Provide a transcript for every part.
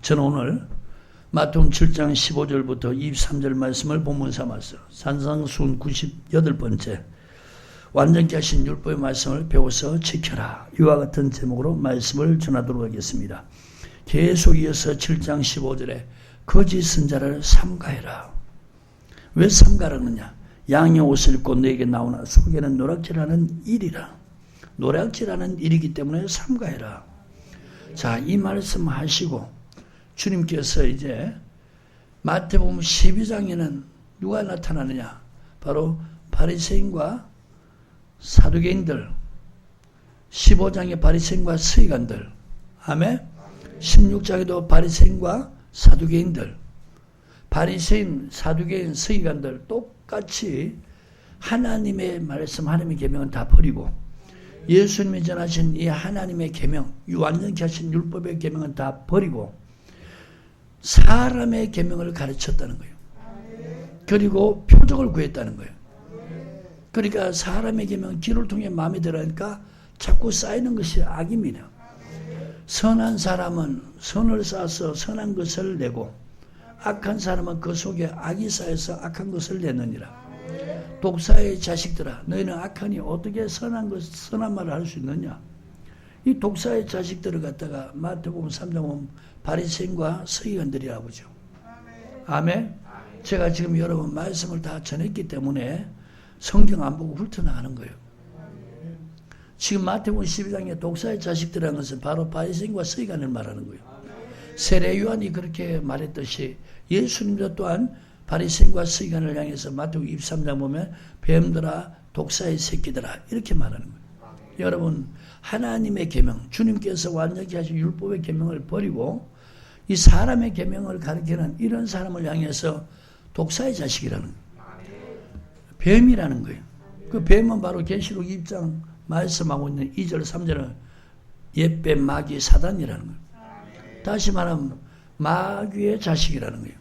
저는 오늘 마태복음 7장 15절부터 23절 말씀을 본문 삼아서 산상수훈 98번째 완전케 하신 율법의 말씀을 배워서 지켜라, 이와 같은 제목으로 말씀을 전하도록 하겠습니다. 계속 이어서 7장 15절에 거짓 선자를 삼가해라. 왜 삼가라느냐? 양의 옷을 입고 너에게 나오나 속에는 노략질하는 일이라. 노략질하는 일이기 때문에 삼가해라. 자, 이 말씀 하시고 주님께서 이제 마태복음 12장에는 누가 나타나느냐? 바로 바리새인과 사두개인들, 15장에 바리새인과 서기관들, 아멘. 16장에도 바리새인과 사두개인들, 바리새인, 사두개인, 서기관들 똑같이 하나님의 말씀, 하나님의 계명은 다 버리고 예수님이 전하신 이 하나님의 계명, 이 완전케 하신 율법의 계명은 다 버리고 사람의 계명을 가르쳤다는 거예요. 그리고 표적을 구했다는 거예요. 그러니까 사람의 계명은 귀를 통해 마음에 들어가니까 자꾸 쌓이는 것이 악입니다. 선한 사람은 선을 쌓아서 선한 것을 내고 악한 사람은 그 속에 악이 쌓여서 악한 것을 내느니라. 독사의 자식들아, 너희는 악하니 어떻게 선한 말을 할 수 있느냐? 이 독사의 자식들을 갖다가 마태복음 3장 보면 바리새인과 서기관들이라 보죠. 아멘. 제가 지금 여러분 말씀을 다 전했기 때문에 성경 안 보고 훑어나가는 거예요. 지금 마태복음 12장에 독사의 자식들이라는 것은 바로 바리새인과 서기관을 말하는 거예요. 세례 요한이 그렇게 말했듯이 예수님도 또한 바리새인과 서기관을 향해서 마태복음 23장 보면 뱀들아, 독사의 새끼들아, 이렇게 말하는 거예요. 여러분, 하나님의 계명, 주님께서 완전케 하신 율법의 계명을 버리고 이 사람의 계명을 가르치는 이런 사람을 향해서 독사의 자식이라는 거예요. 뱀이라는 거예요. 그 뱀은 바로 계시록 2장 말씀하고 있는 2절 3절은 옛뱀, 마귀, 사단이라는 거예요. 다시 말하면 마귀의 자식이라는 거예요.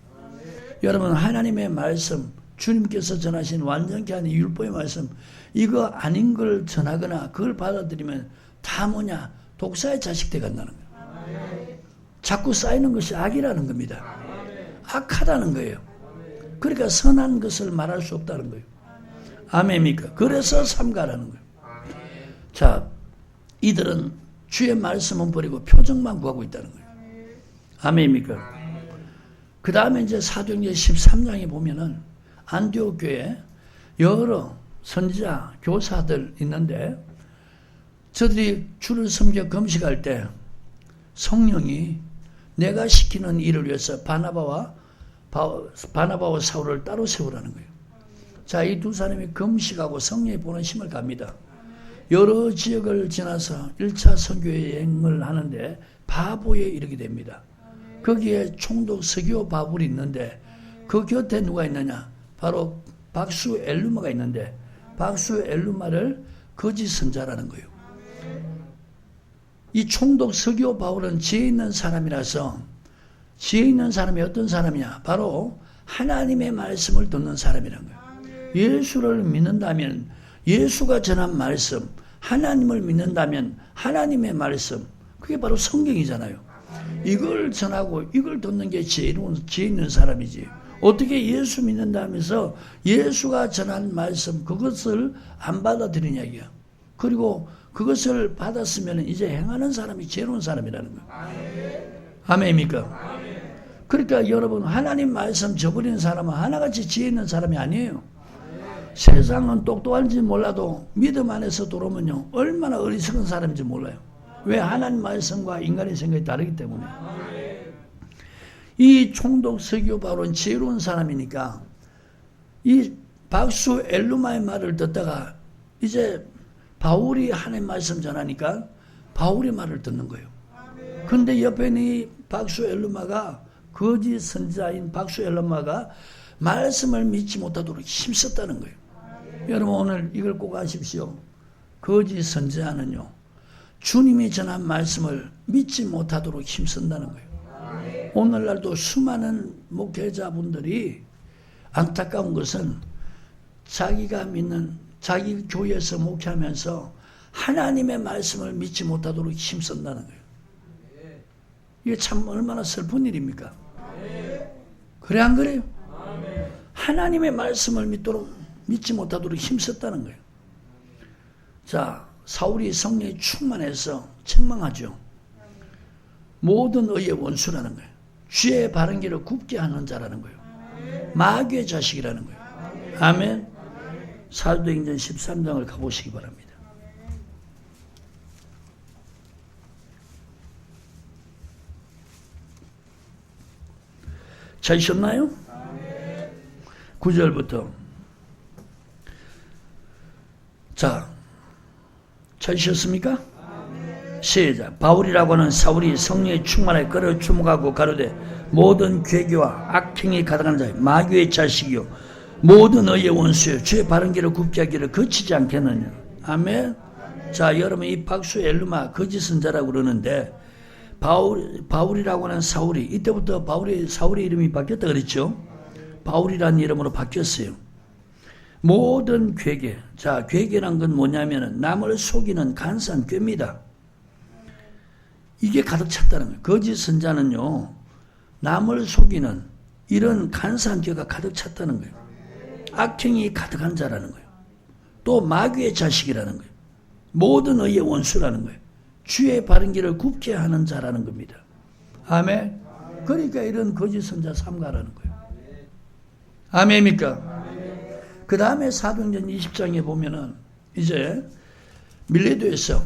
여러분, 하나님의 말씀, 주님께서 전하신 완전케 하는 율법의 말씀, 이거 아닌 걸 전하거나 그걸 받아들이면 다 뭐냐? 독사의 자식 돼 간다는 거예요. 자꾸 쌓이는 것이 악이라는 겁니다. 악하다는 거예요. 그러니까 선한 것을 말할 수 없다는 거예요. 아멘입니까? 그래서 삼가라는 거예요. 자, 이들은 주의 말씀은 버리고 표정만 구하고 있다는 거예요. 아멘입니까? 그 다음에 이제 사도행전 13장에 보면은 안디옥 교회에 여러 선지자, 교사들 있는데 저들이 주를 섬겨 금식할 때 성령이 내가 시키는 일을 위해서 바나바와 사울을 따로 세우라는 거예요. 자, 이 두 사람이 금식하고 성령이 보는 힘을 갑니다. 여러 지역을 지나서 1차 선교 여행을 하는데 바보에 이르게 됩니다. 거기에 총독 서기오 바불이 있는데 그 곁에 누가 있느냐? 바로 박수 엘루마가 있는데 박수 엘루마를 거짓 선자라는 거예요. 이 총독 서기오 바울은 지혜 있는 사람이라서, 지혜 있는 사람이 어떤 사람이냐? 바로 하나님의 말씀을 듣는 사람이라는 거예요. 예수를 믿는다면 예수가 전한 말씀, 하나님을 믿는다면 하나님의 말씀, 그게 바로 성경이잖아요. 이걸 전하고 이걸 듣는 게 지혜 있는 사람이지. 어떻게 예수 믿는다면서 예수가 전한 말씀 그것을 안 받아들이냐 이게요. 그리고 그것을 받았으면 이제 행하는 사람이 지혜로운 사람이라는 거예요. 아멘입니까? 그러니까 여러분, 하나님 말씀 저버리는 사람은 하나같이 지혜 있는 사람이 아니에요. 세상은 똑똑한지 몰라도 믿음 안에서 들어오면요 얼마나 어리석은 사람인지 몰라요. 왜? 하나님 말씀과 인간의 생각이 다르기 때문에. 이 총독 서기오 바울은 지혜로운 사람이니까 이 박수 엘루마의 말을 듣다가 이제 바울이 하나님 말씀 전하니까 바울의 말을 듣는 거예요. 그런데 옆에 있는 이 박수 엘루마가, 거짓 선지자인 박수 엘루마가 말씀을 믿지 못하도록 힘썼다는 거예요. 여러분, 오늘 이걸 꼭 아십시오. 거짓 선지자는요 주님이 전한 말씀을 믿지 못하도록 힘쓴다는 거예요. 오늘날도 수많은 목회자분들이 안타까운 것은 자기가 믿는 자기 교회에서 목회하면서 하나님의 말씀을 믿지 못하도록 힘쓴다는 거예요. 이게 참 얼마나 슬픈 일입니까? 그래 안 그래요? 하나님의 말씀을 믿지 못하도록 힘썼다는 거예요. 자, 사울이 성령에 충만해서 책망하죠. 모든 의의 원수라는 거예요. 주의 바른 길을 굽게 하는 자라는 거예요. 마귀의 자식이라는 거예요. 아멘. 사도행전 13장을 가보시기 바랍니다. 찾으셨나요? 9절부터. 자, 찾으셨습니까? 시작. 바울이라고 하는 사울이 성령의 충만에 끌어 주목하고 가로되 모든 괴계와 악행이 가득한 자 마귀의 자식이요 모든 의의 원수요 주의 바른 길을 굽게 하기를 거치지 않겠느냐. 아멘. 자, 여러분 이 박수 엘루마 거짓 선자라고 그러는데 바울이라고 하는 사울이 이때부터 사울의 이름이 바뀌었다 그랬죠. 바울이라는 이름으로 바뀌었어요. 모든 괴계. 자, 괴계란 건 뭐냐면은 남을 속이는 간사한 꾀입니다. 이게 가득 찼다는 거예요. 거짓 선자는요, 남을 속이는 이런 간사한 꾀가 가득 찼다는 거예요. 악행이 가득한 자라는 거예요. 또 마귀의 자식이라는 거예요. 모든 의의 원수라는 거예요. 주의 바른 길을 굽게 하는 자라는 겁니다. 아멘. 그러니까 이런 거짓 선자 삼가라는 거예요. 아멘입니까? 그 다음에 사도행전 20장에 보면은 이제 밀레도에서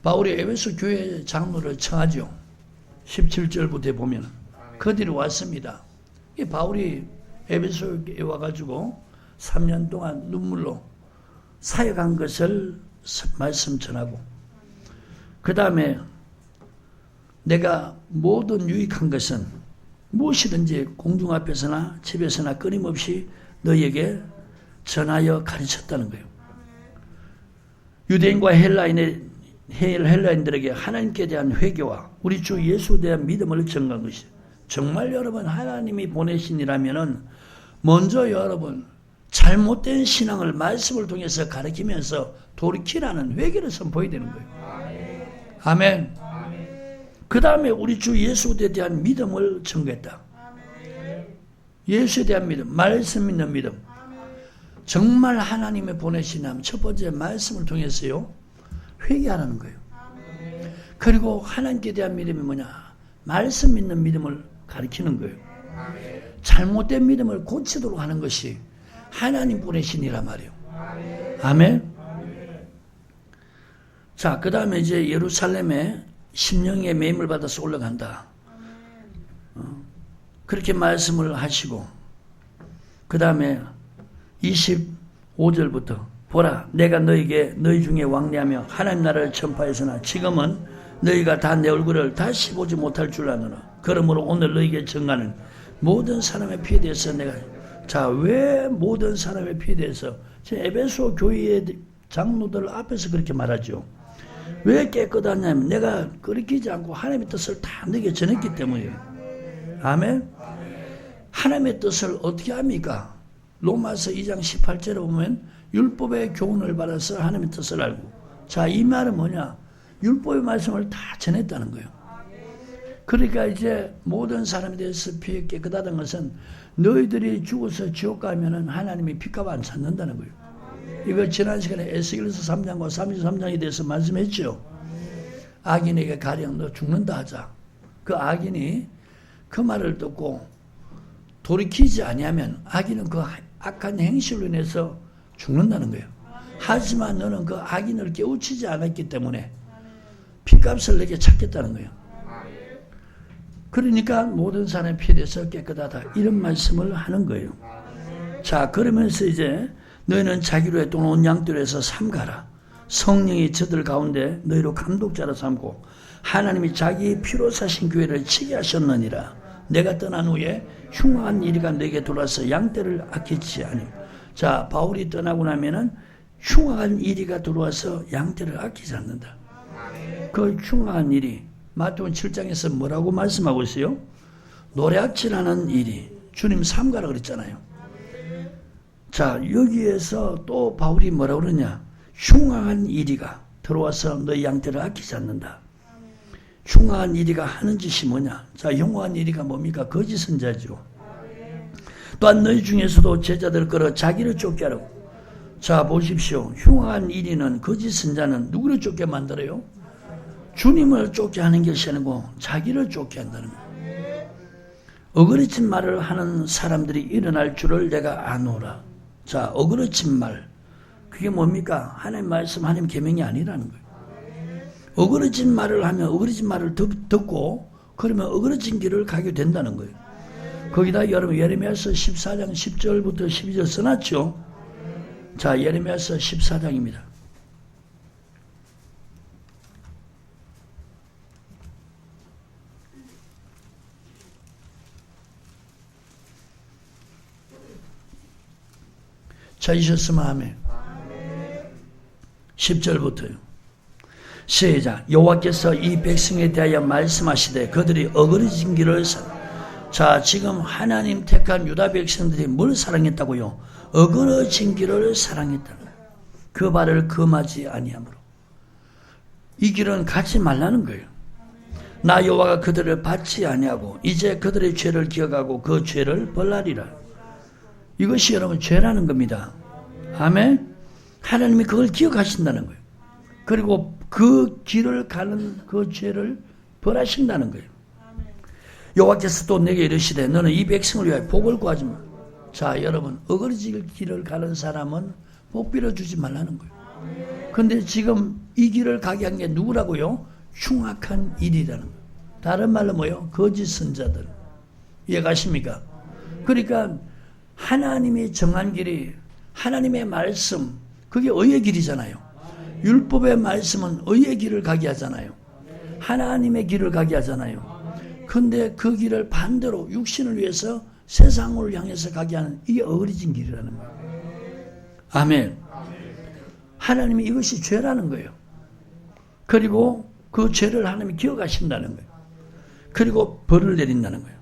바울이 에베소 교회 장로를 청하죠. 17절부터 보면 그들이 왔습니다. 바울이 에베소에 와가지고 3년 동안 눈물로 사역한 것을 말씀 전하고 그 다음에 내가 모든 유익한 것은 무엇이든지 공중 앞에서나 집에서나 끊임없이 너희에게 전하여 가르쳤다는 거예요. 유대인과 헬라인들에게 하나님께 대한 회개와 우리 주 예수에 대한 믿음을 전가한 것이죠. 정말 여러분 하나님이 보내신이라면은 먼저 여러분 잘못된 신앙을 말씀을 통해서 가르치면서 돌이키라는 회개를 선포해야 되는 거예요. 아멘. 그 다음에 우리 주 예수에 대한 믿음을 전개했다. 예수에 대한 믿음, 말씀 믿는 믿음. 정말 하나님의 보내신 첫 번째 말씀을 통해서요 회개하라는 거예요. 그리고 하나님께 대한 믿음이 뭐냐? 말씀 믿는 믿음을 가르치는 거예요. 잘못된 믿음을 고치도록 하는 것이 하나님 보내신이란 말이에요. 아멘. 자, 그 다음에 이제 예루살렘에 심령의 매임을 받아서 올라간다. 그렇게 말씀을 하시고 그 다음에 25절부터 보라 내가 너희 중에 왕래하며 하나님 나라를 전파했으나 지금은 너희가 다 내 얼굴을 다시 보지 못할 줄 아노라. 그러므로 오늘 너희에게 증가하는 모든 사람의 피에 대해서 내가 자, 왜 모든 사람의 피에 대해서 에베소 교회의 장로들 앞에서 그렇게 말하죠. 왜 깨끗하냐면 내가 거리끼지 않고 하나님의 뜻을 다 너희에게 전했기 때문이에요. 아멘. 하나님의 뜻을 어떻게 합니까? 로마서 2장 18절에 보면 율법의 교훈을 받아서 하나님의 뜻을 알고. 자, 이 말은 뭐냐? 율법의 말씀을 다 전했다는 거예요. 그러니까 이제 모든 사람에 대해서 피에 깨끗하다는 것은 너희들이 죽어서 지옥 가면은 하나님이 핏값 안 찾는다는 거예요. 이거 지난 시간에 에스겔서 3장과 33장에 대해서 말씀했죠. 악인에게 가령 너 죽는다 하자. 그 악인이 그 말을 듣고 돌이키지 아니하면 악인은 그 악한 행실로 인해서 죽는다는 거예요. 하지만 너는 그 악인을 깨우치지 않았기 때문에 핏값을 내게 찾겠다는 거예요. 그러니까 모든 사람의 피에 대해서 깨끗하다. 이런 말씀을 하는 거예요. 자, 그러면서 이제 너희는 자기로 했던 온 양떼에서 삼가라. 성령이 저들 가운데 너희로 감독자로 삼고 하나님이 자기 피로 사신 교회를 치게 하셨느니라. 내가 떠난 후에 흉악한 이리가 너에게 돌아서 양떼를 아끼지 아니오. 자, 바울이 떠나고 나면은 흉악한 이리가 들어와서 양떼를 아끼지 않는다. 그 흉악한 일이 마태복음 7장에서 뭐라고 말씀하고 있어요? 노략질하는 일이 주님 삼가라 그랬잖아요. 자, 여기에서 또 바울이 뭐라고 그러냐? 흉악한 이리가 들어와서 너희 양떼를 아끼지 않는다. 흉악한 이리가 하는 짓이 뭐냐? 자, 흉악한 이리가 뭡니까? 거짓 선자죠. 또한 너희 중에서도 제자들 끌어 자기를 쫓게 하라고. 자, 보십시오. 흉악한 이리는, 거짓 선자는 누구를 쫓게 만들어요? 주님을 쫓게 하는 것이 아니고 자기를 쫓게 한다는 거예요. 어그러진 말을 하는 사람들이 일어날 줄을 내가 아노라. 자, 어그러진 말. 그게 뭡니까? 하나님 말씀, 하나님 계명이 아니라는 거예요. 어그러진 말을 하면 어그러진 말을 듣고 그러면 어그러진 길을 가게 된다는 거예요. 거기다 여러분 예레미야서 14장 10절부터 12절 써놨죠. 자, 예레미야서 14장입니다. 찾으셨으면 아멘. 10절부터요. 시작. 여호와께서 이 백성에 대하여 말씀하시되 그들이 어그러진 길을 자, 지금 하나님 택한 유다 백성들이 뭘 사랑했다고요? 어그러진 길을 사랑했다는 거예요. 그 발을 금하지 아니하므로. 이 길은 가지 말라는 거예요. 나 여호와가 그들을 받지 아니하고 이제 그들의 죄를 기억하고 그 죄를 벌하리라. 이것이 여러분 죄라는 겁니다. 아멘. 하나님이 그걸 기억하신다는 거예요. 그리고 그 길을 가는 그 죄를 벌하신다는 거예요. 여호와께서 또 내게 이르시되 너는 이 백성을 위하여 복을 구하지 마. 자, 여러분 어그러질 길을 가는 사람은 복 빌어주지 말라는 거예요. 그런데 지금 이 길을 가게 한 게 누구라고요? 흉악한 일이라는 거예요. 다른 말로 뭐요? 거짓 선자들. 이해가십니까? 그러니까 하나님이 정한 길이 하나님의 말씀, 그게 의의 길이잖아요. 율법의 말씀은 의의 길을 가게 하잖아요. 하나님의 길을 가게 하잖아요. 그런데 그 길을 반대로 육신을 위해서 세상을 향해서 가게 하는 이게 어그러진 길이라는 거예요. 아멘. 하나님이 이것이 죄라는 거예요. 그리고 그 죄를 하나님이 기억하신다는 거예요. 그리고 벌을 내린다는 거예요.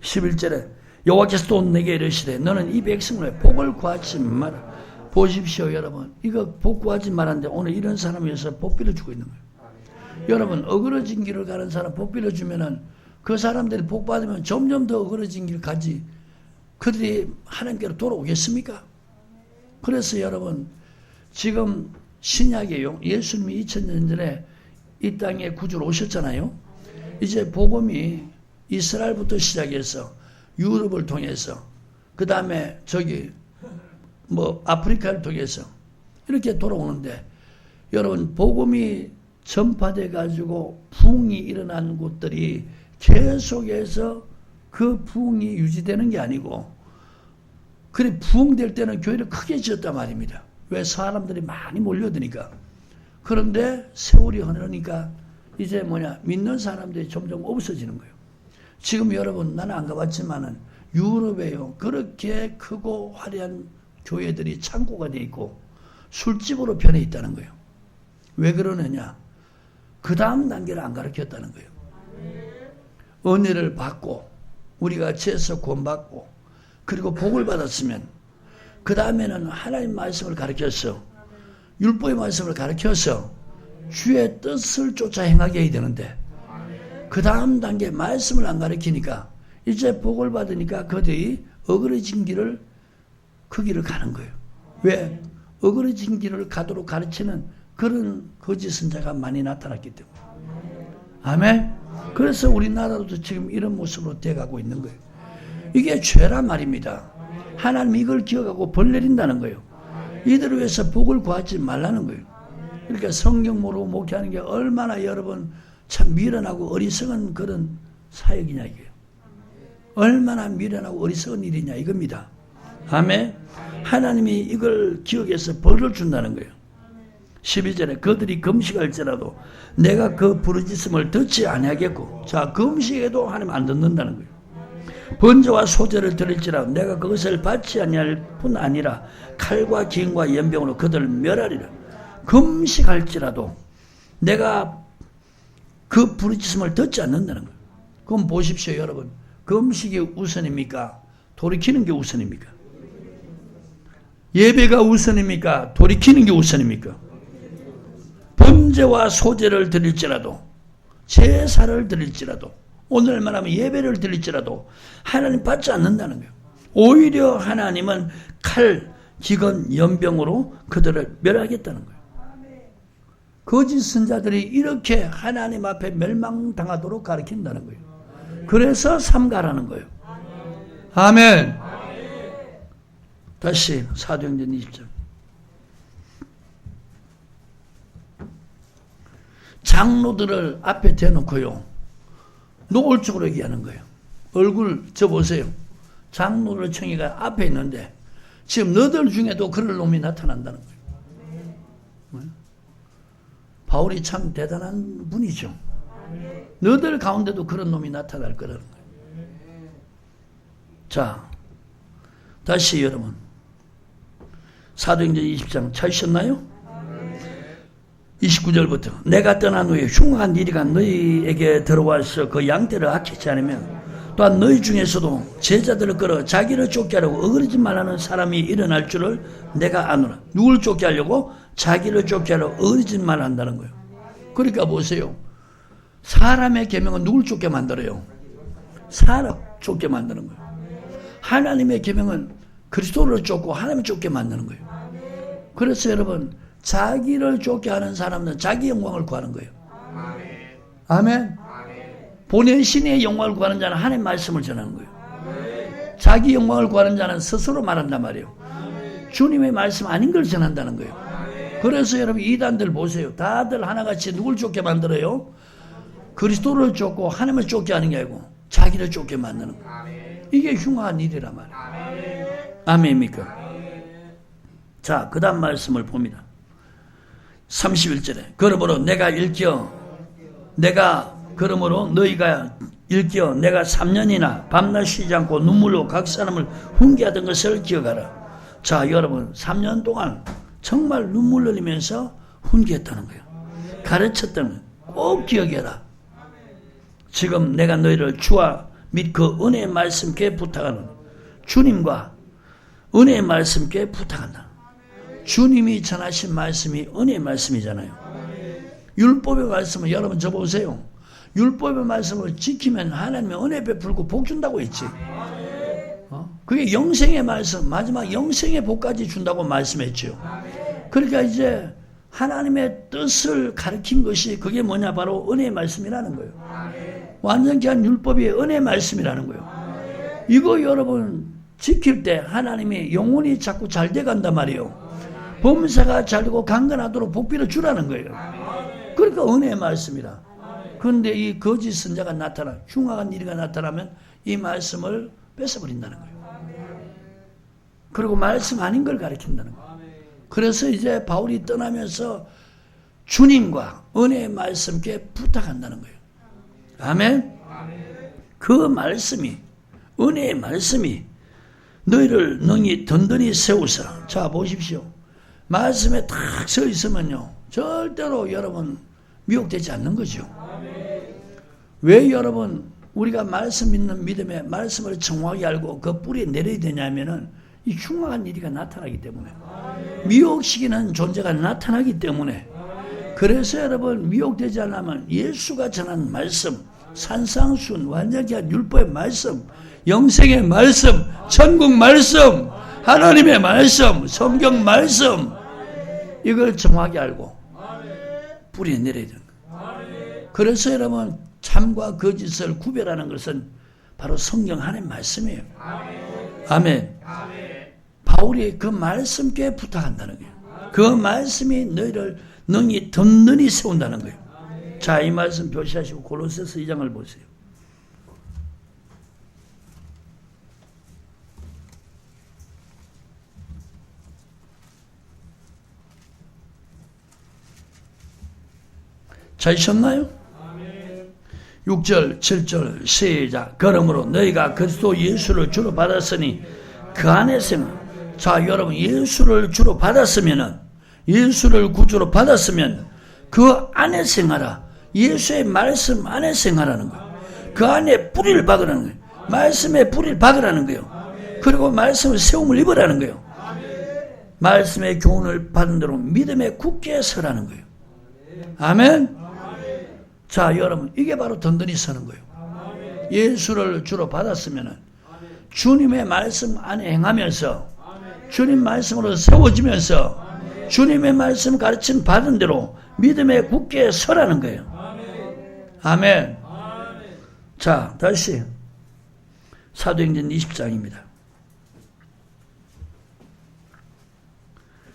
11절에 여호와께서 또 내게 이르시되 너는 이 백성을 복을 구하지 마라. 보십시오 여러분. 이거 복 구하지 말았는데 오늘 이런 사람을 위해서 복 빌어주고 있는 거예요. 여러분 어그러진 길을 가는 사람 복 빌어주면은 그 사람들이 복 받으면 점점 더 어그러진 길을 가지 그들이 하나님께로 돌아오겠습니까? 그래서 여러분 지금 신약에요. 예수님이 2000년 전에 이 땅에 구주로 오셨잖아요. 이제 복음이 이스라엘부터 시작해서 유럽을 통해서 그 다음에 저기 아프리카를 통해서 이렇게 돌아오는데 여러분 복음이 전파돼 가지고 부흥이 일어나는 곳들이 계속해서 그 부흥이 유지되는 게 아니고 그래 부흥될 때는 교회를 크게 지었단 말입니다. 왜? 사람들이 많이 몰려드니까. 그런데 세월이 흐르니까 이제 믿는 사람들이 점점 없어지는 거예요. 지금 여러분 나는 안 가봤지만은 유럽에요. 그렇게 크고 화려한 교회들이 창고가 돼 있고 술집으로 변해 있다는 거예요. 왜 그러느냐? 그 다음 단계를 안 가르쳤다는 거예요. 은혜를 받고 우리가 죄에서 구원받고 그리고 복을 받았으면 그 다음에는 하나님 말씀을 가르쳐서 율법의 말씀을 가르쳐서 주의 뜻을 쫓아 행하게 해야 되는데 그 다음 단계 말씀을 안 가르치니까 이제 복을 받으니까 그들이 어그러진 길을 그 길을 가는 거예요. 왜? 어그러진 길을 가도록 가르치는 그런 거짓 선자가 많이 나타났기 때문에. 아멘. 그래서 우리나라도 지금 이런 모습으로 돼가고 있는 거예요. 이게 죄란 말입니다. 하나님이 이걸 기억하고 벌 내린다는 거예요. 이들을 위해서 복을 구하지 말라는 거예요. 그러니까 성경 모르고 목회하는 게 얼마나 여러분 참 미련하고 어리석은 그런 사역이냐 이게요. 얼마나 미련하고 어리석은 일이냐 이겁니다. 아멘. 하나님이 이걸 기억해서 벌을 준다는 거예요. 12절에 그들이 금식할지라도 내가 그 부르짖음을 듣지 아니하겠고. 자, 금식에도 하나님 안 듣는다는 거예요. 번제와 소제를 드릴지라도 내가 그것을 받지 아니할 뿐 아니라 칼과 기근과 연병으로 그들을 멸하리라. 금식할지라도 내가 그 부르짖음을 듣지 않는다는 거예요. 그럼 보십시오 여러분. 금식이 우선입니까? 돌이키는 게 우선입니까? 예배가 우선입니까? 돌이키는 게 우선입니까? 번제와 소제를 드릴지라도 제사를 드릴지라도, 오늘 말하면 예배를 드릴지라도 하나님 받지 않는다는 거예요. 오히려 하나님은 칼, 기근, 연병으로 그들을 멸하겠다는 거예요. 거짓 선자들이 이렇게 하나님 앞에 멸망당하도록 가르친다는 거예요. 그래서 삼가라는 거예요. 아멘. 다시 사도행전 20장. 장로들을 앞에 대놓고요, 노골적으로 얘기하는 거예요. 얼굴 저 보세요. 장로들 청이가 앞에 있는데 지금 너들 중에도 그럴 놈이 나타난다는 거예요. 바울이 참 대단한 분이죠. 너들 가운데도 그런 놈이 나타날 거라는 거예요. 자, 다시 여러분, 사도행전 20장 찾으셨나요? 29절부터 내가 떠난 후에 흉한 이리가 너희에게 들어와서 그 양떼를 아끼지 않으면 또한 너희 중에서도 제자들을 끌어 자기를 쫓게 하려고 어그러지 말라는 사람이 일어날 줄을 내가 아노라. 누굴 쫓게 하려고? 자기를 쫓게 하려고 어그러지 말라 한다는 거예요. 그러니까 보세요. 사람의 계명은 누굴 쫓게 만들어요? 사람 쫓게 만드는 거예요. 하나님의 계명은 그리스도를 쫓고 하나님을 쫓게 만드는 거예요. 그래서 여러분, 자기를 쫓게 하는 사람은 자기 영광을 구하는 거예요. 아멘. 본의 신의 영광을 구하는 자는 하나님의 말씀을 전하는 거예요. 자기 영광을 구하는 자는 스스로 말한단 말이에요. 주님의 말씀 아닌 걸 전한다는 거예요. 그래서 여러분, 이단들 보세요. 다들 하나같이 누굴 쫓게 만들어요? 그리스도를 쫓고 하나님을 쫓게 하는 게 아니고 자기를 쫓게 만드는 거예요. 이게 흉한 일이란 말이에요. 아멘입니까? 자, 그 다음 말씀을 봅니다. 31절에 그러므로 너희가 일깨어 내가 3년이나 밤낮 쉬지 않고 눈물로 각 사람을 훈계하던 것을 기억하라. 자, 여러분, 3년 동안 정말 눈물 흘리면서 훈계했다는 거예요. 가르쳤다는 거예요. 꼭 기억해라. 지금 내가 너희를 주와 및 그 은혜의 말씀께 부탁하는, 주님과 은혜의 말씀께 부탁한다. 주님이 전하신 말씀이 은혜의 말씀이잖아요. 율법의 말씀은 여러분 저 보세요. 율법의 말씀을 지키면 하나님의 은혜 베풀고 복 준다고 했지. 그게 영생의 말씀, 마지막 영생의 복까지 준다고 말씀했죠. 그러니까 이제 하나님의 뜻을 가르친 것이 그게 뭐냐, 바로 은혜의 말씀이라는 거예요. 완전히 한 율법이 은혜의 말씀이라는 거예요. 이거 여러분 지킬 때 하나님이 영혼이 자꾸 잘 돼간단 말이에요. 범사가 잘 되고 강건하도록 복비를 주라는 거예요. 그러니까 은혜의 말씀이라. 그런데 이 거짓 선자가 나타나, 흉악한 일이 나타나면 이 말씀을 뺏어버린다는 거예요. 그리고 말씀 아닌 걸 가르친다는 거예요. 그래서 이제 바울이 떠나면서 주님과 은혜의 말씀께 부탁한다는 거예요. 아멘. 그 말씀이, 은혜의 말씀이 너희를 능히 든든히 세우사. 자, 보십시오. 말씀에 탁 서 있으면요, 절대로 여러분 미혹되지 않는 거죠. 왜 여러분 우리가 말씀 믿는 믿음에 말씀을 정확히 알고 그 뿌리에 내려야 되냐면은 이 흉악한 일이 나타나기 때문에, 미혹시키는 존재가 나타나기 때문에. 그래서 여러분 미혹되지 않으면 예수가 전한 말씀, 산상순 완전한 율법의 말씀, 영생의 말씀, 천국 말씀, 하나님의 말씀, 성경 말씀, 이걸 정확히 알고 뿌리에 내려야 되는 거예요. 그래서 여러분 참과 거짓을 구별하는 것은 바로 성경 하나님의 말씀이에요. 아멘. 바울이 그 말씀께 부탁한다는 거예요. 그 말씀이 너희를 능히 든든히 세운다는 거예요. 자, 이 말씀 표시하시고 골로새서 2장을 보세요. 찾으셨나요? 6절, 7절 시작. 그러므로 너희가 그리스도 예수를 주로 받았으니 그 안에서는, 자, 여러분 예수를 주로 받았으면은, 예수를 구주로 받았으면 그 안에 생활하. 예수의 말씀 안에 생활하는 거예요. 그 안에 뿌리를 박으라는 거예요. 말씀에 뿌리를 박으라는 거예요. 그리고 말씀을 세움을 입으라는 거예요. 말씀의 교훈을 받은 대로 믿음에 굳게 서라는 거예요. 아멘. 자, 여러분, 이게 바로 든든히 서는 거예요. 예수를 주로 받았으면 주님의 말씀 안에 행하면서 주님 말씀으로 세워지면서 주님의 말씀 가르침 받은 대로 믿음에 굳게 서라는 거예요. 아멘. 자, 다시 사도행전 20장입니다.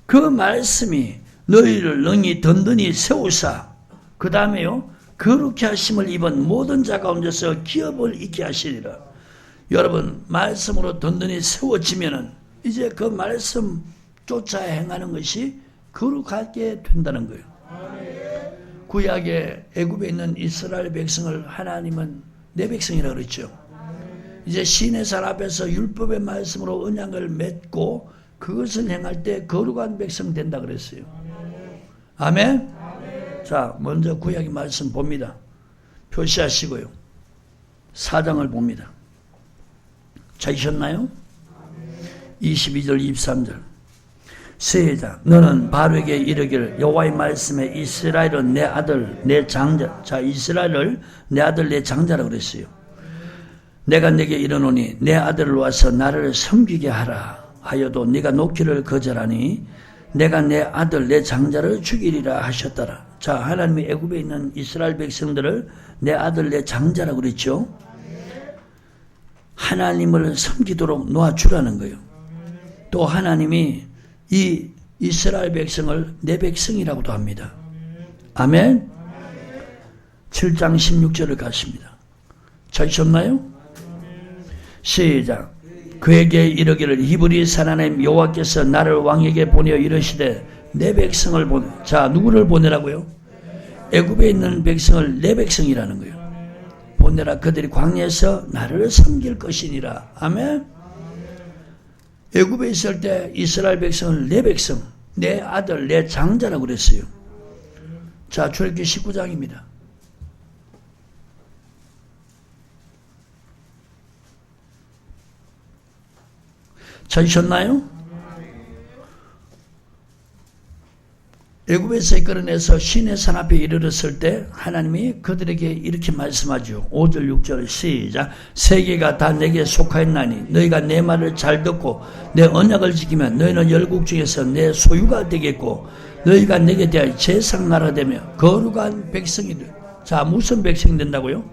그 말씀이 너희를 능히 든든히 세우사, 그 다음에요, 거룩히 하심을 입은 모든 자 가운데서 기업을 있게 하시리라. 여러분, 말씀으로 든든히 세워지면은 이제 그 말씀 쫓아 행하는 것이 거룩하게 된다는 거예요. 구약의 애굽에 있는 이스라엘 백성을 하나님은 내 백성이라고 그랬죠. 이제 시내산 앞에서 율법의 말씀으로 언약을 맺고 그것을 행할 때 거룩한 백성 된다 그랬어요. 아멘. 자, 먼저 구약의 말씀 봅니다. 표시하시고요. 4장을 봅니다. 찾으셨나요? 22절 23절 시작. 너는 바로에게 이르기를 여호와의 말씀에 이스라엘은 내 아들 내 장자. 자, 이스라엘을 내 아들 내 장자라고 그랬어요. 내가 네게 이르노니 내 아들을 와서 나를 섬기게 하라 하여도 네가 놓기를 거절하니 내가 내 아들 내 장자를 죽이리라 하셨더라. 자, 하나님이 애굽에 있는 이스라엘 백성들을 내 아들 내 장자라고 그랬죠. 하나님을 섬기도록 놓아주라는 거예요. 또 하나님이 이 이스라엘 백성을 내 백성이라고도 합니다. 아멘. 7장 16절을 가십니다. 찾으셨나요? 시작. 그에게 이르기를 히브리 하나님 여호와께서 나를 왕에게 보내어 이르시되 내 백성을 보내. 자, 누구를 보내라고요? 애굽에 있는 백성을 내 백성이라는 거예요. 보내라. 그들이 광야에서 나를 섬길 것이니라. 아멘. 애굽에 있을 때 이스라엘 백성을 내 백성, 내 아들, 내 장자라고 그랬어요. 자, 출애굽기 19장입니다. 찾으셨나요? 애굽에서 이끌어내서 시내산 앞에 이르렀을 때 하나님이 그들에게 이렇게 말씀하죠. 5절 6절 시작. 세계가 다 내게 속하였나니 너희가 내 말을 잘 듣고 내 언약을 지키면 너희는 열국 중에서 내 소유가 되겠고 너희가 내게 대하여 제상나라 되며 거룩한 백성이 돼. 자, 무슨 백성이 된다고요?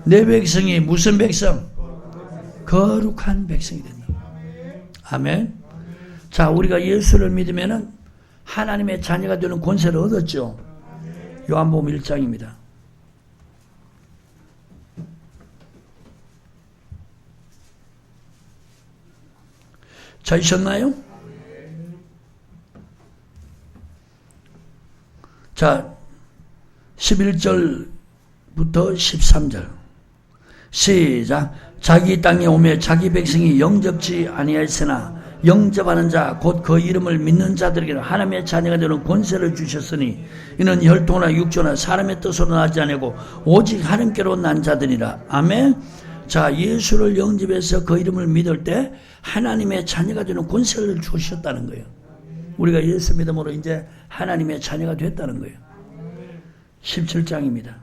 내 백성이 무슨 백성? 거룩한 백성이 된다. 아멘. 자, 우리가 예수를 믿으면은 하나님의 자녀가 되는 권세를 얻었죠. 요한복음 1장입니다. 찾으셨나요? 자, 11절부터 13절 시작. 자기 땅에 오며 자기 백성이 영접지 아니하였으나 영접하는 자 곧 그 이름을 믿는 자들에게는 하나님의 자녀가 되는 권세를 주셨으니 이는 혈통이나 육조나 사람의 뜻으로 나지 아니고 오직 하나님께로 난 자들이라. 아멘. 자, 예수를 영접해서 그 이름을 믿을 때 하나님의 자녀가 되는 권세를 주셨다는 거예요. 우리가 예수 믿음으로 이제 하나님의 자녀가 됐다는 거예요. 17장입니다.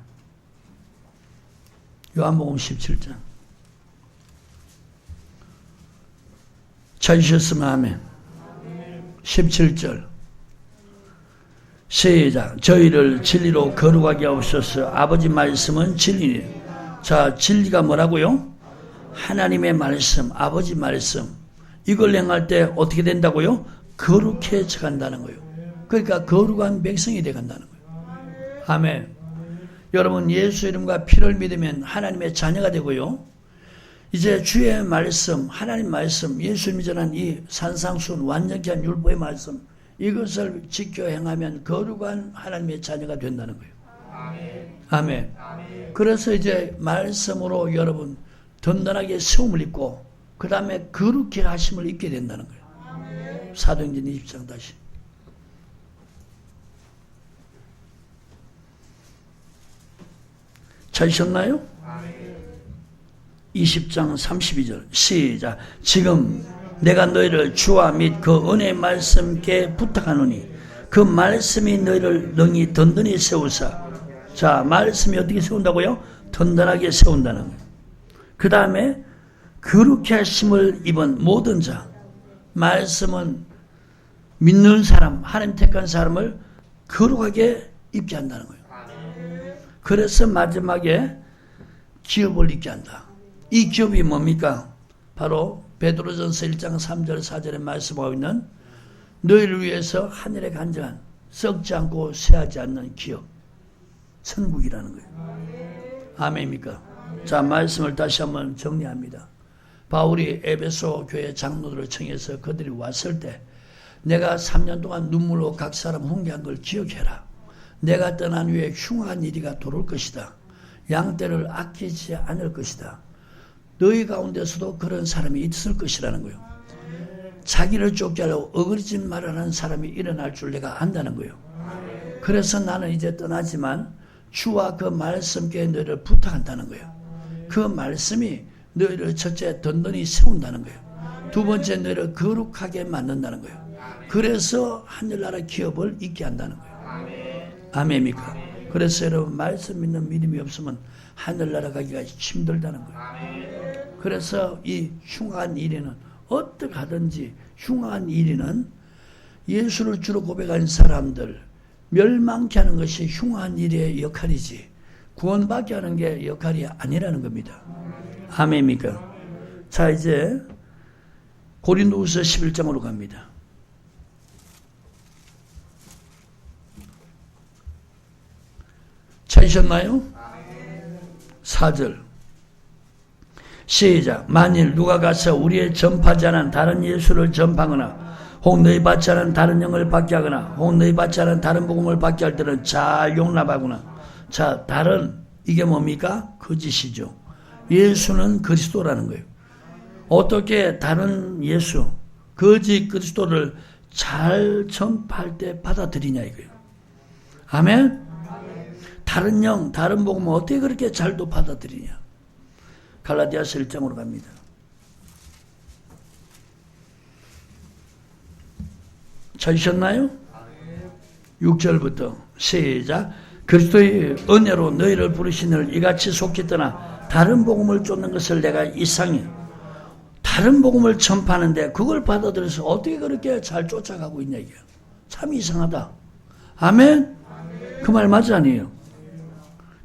요한복음 17장. 찾으셨으면 아멘. 17절 시작. 저희를 진리로 거룩하게 하옵소서. 아버지 말씀은 진리니. 자, 진리가 뭐라고요? 하나님의 말씀, 아버지 말씀. 이걸 행할 때 어떻게 된다고요? 거룩해져 간다는 거예요. 그러니까 거룩한 백성이 되어 간다는 거예요. 아멘. 여러분, 예수 이름과 피를 믿으면 하나님의 자녀가 되고요. 이제 주의 말씀, 하나님 말씀, 예수님이 전한 이 산상순 완전케 한 율법의 말씀, 이것을 지켜 행하면 거룩한 하나님의 자녀가 된다는 거예요. 아멘. 아멘. 그래서 이제 말씀으로 여러분 든든하게 세움을 입고 그 다음에 거룩히 하심을 입게 된다는 거예요. 아멘. 사도행전 20장 다시. 찾으셨나요? 20장 32절 시작. 지금 내가 너희를 주와 및 그 은혜의 말씀께 부탁하노니 그 말씀이 너희를 능히 든든히 세우사. 자, 말씀이 어떻게 세운다고요? 든든하게 세운다는 거예요. 그 다음에 거룩해 하심을 입은 모든 자. 말씀은 믿는 사람, 하나님 택한 사람을 거룩하게 입게 한다는 거예요. 그래서 마지막에 기업을 입게 한다. 이 기업이 뭡니까? 바로 베드로전서 1장 3절 4절에 말씀하고 있는 너희를 위해서 하늘에 간절한 썩지 않고 쇠하지 않는 기업, 천국이라는 거예요. 아멘입니까? 자, 말씀을 다시 한번 정리합니다. 바울이 에베소 교회 장로들을 청해서 그들이 왔을 때 내가 3년 동안 눈물로 각 사람 훈계한 걸 기억해라. 내가 떠난 후에 흉한 일이가 돌을 것이다. 양떼를 아끼지 않을 것이다. 너희 가운데서도 그런 사람이 있을 것이라는 거예요. 자기를 쫓겨하려고 어그러지 말라는 사람이 일어날 줄 내가 안다는 거예요. 그래서 나는 이제 떠나지만 주와 그 말씀께 너희를 부탁한다는 거예요. 그 말씀이 너희를 첫째 든든히 세운다는 거예요. 두 번째 너희를 거룩하게 만든다는 거예요. 그래서 하늘나라 기업을 잊게 한다는 거예요. 아멘입니까? 그래서 여러분 말씀 믿는 믿음이 없으면 하늘나라 가기가 힘들다는 거예요. 그래서 이 흉한 일에는 어떻게 하든지 흉한 일에는 예수를 주로 고백한 사람들 멸망케 하는 것이 흉한 일의 역할이지 구원받게 하는 게 역할이 아니라는 겁니다. 아멘입니까? 자, 이제 고린도후서 11장으로 갑니다. 찾으셨나요? 4절 시작. 만일 누가 가서 우리의 전파지 않은 다른 예수를 전파하거나 혹 너희 받지 않은 다른 영을 받게 하거나 혹 너희 받지 않은 다른 복음을 받게 할 때는 잘 용납하구나. 자, 다른 이게 뭡니까? 거짓이죠. 예수는 그리스도라는 거예요. 어떻게 다른 예수 거짓 그리스도를 잘 전파할 때 받아들이냐 이거예요. 아멘? 다른 영, 다른 복음을 어떻게 그렇게 잘도 받아들이냐. 갈라디아서 1장으로 갑니다. 찾으셨나요? 6절부터 시작. 그리스도의 은혜로 너희를 부르시는 이같이 속히 떠나 다른 복음을 쫓는 것을 내가 이상해. 다른 복음을 전파하는데 그걸 받아들여서 어떻게 그렇게 잘 쫓아가고 있냐 이게 참 이상하다. 아멘? 그 말 맞아 아니에요?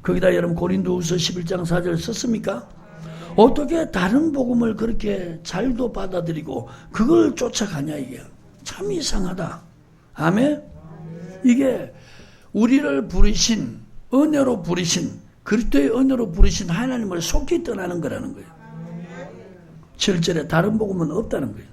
거기다 여러분 고린도후서 11장 4절 썼습니까? 어떻게 다른 복음을 그렇게 잘도 받아들이고 그걸 쫓아가냐 이게 참 이상하다. 아멘? 이게 우리를 부르신 은혜로 부르신 그리스도의 은혜로 부르신 하나님을 속히 떠나는 거라는 거예요. 7절에 다른 복음은 없다는 거예요.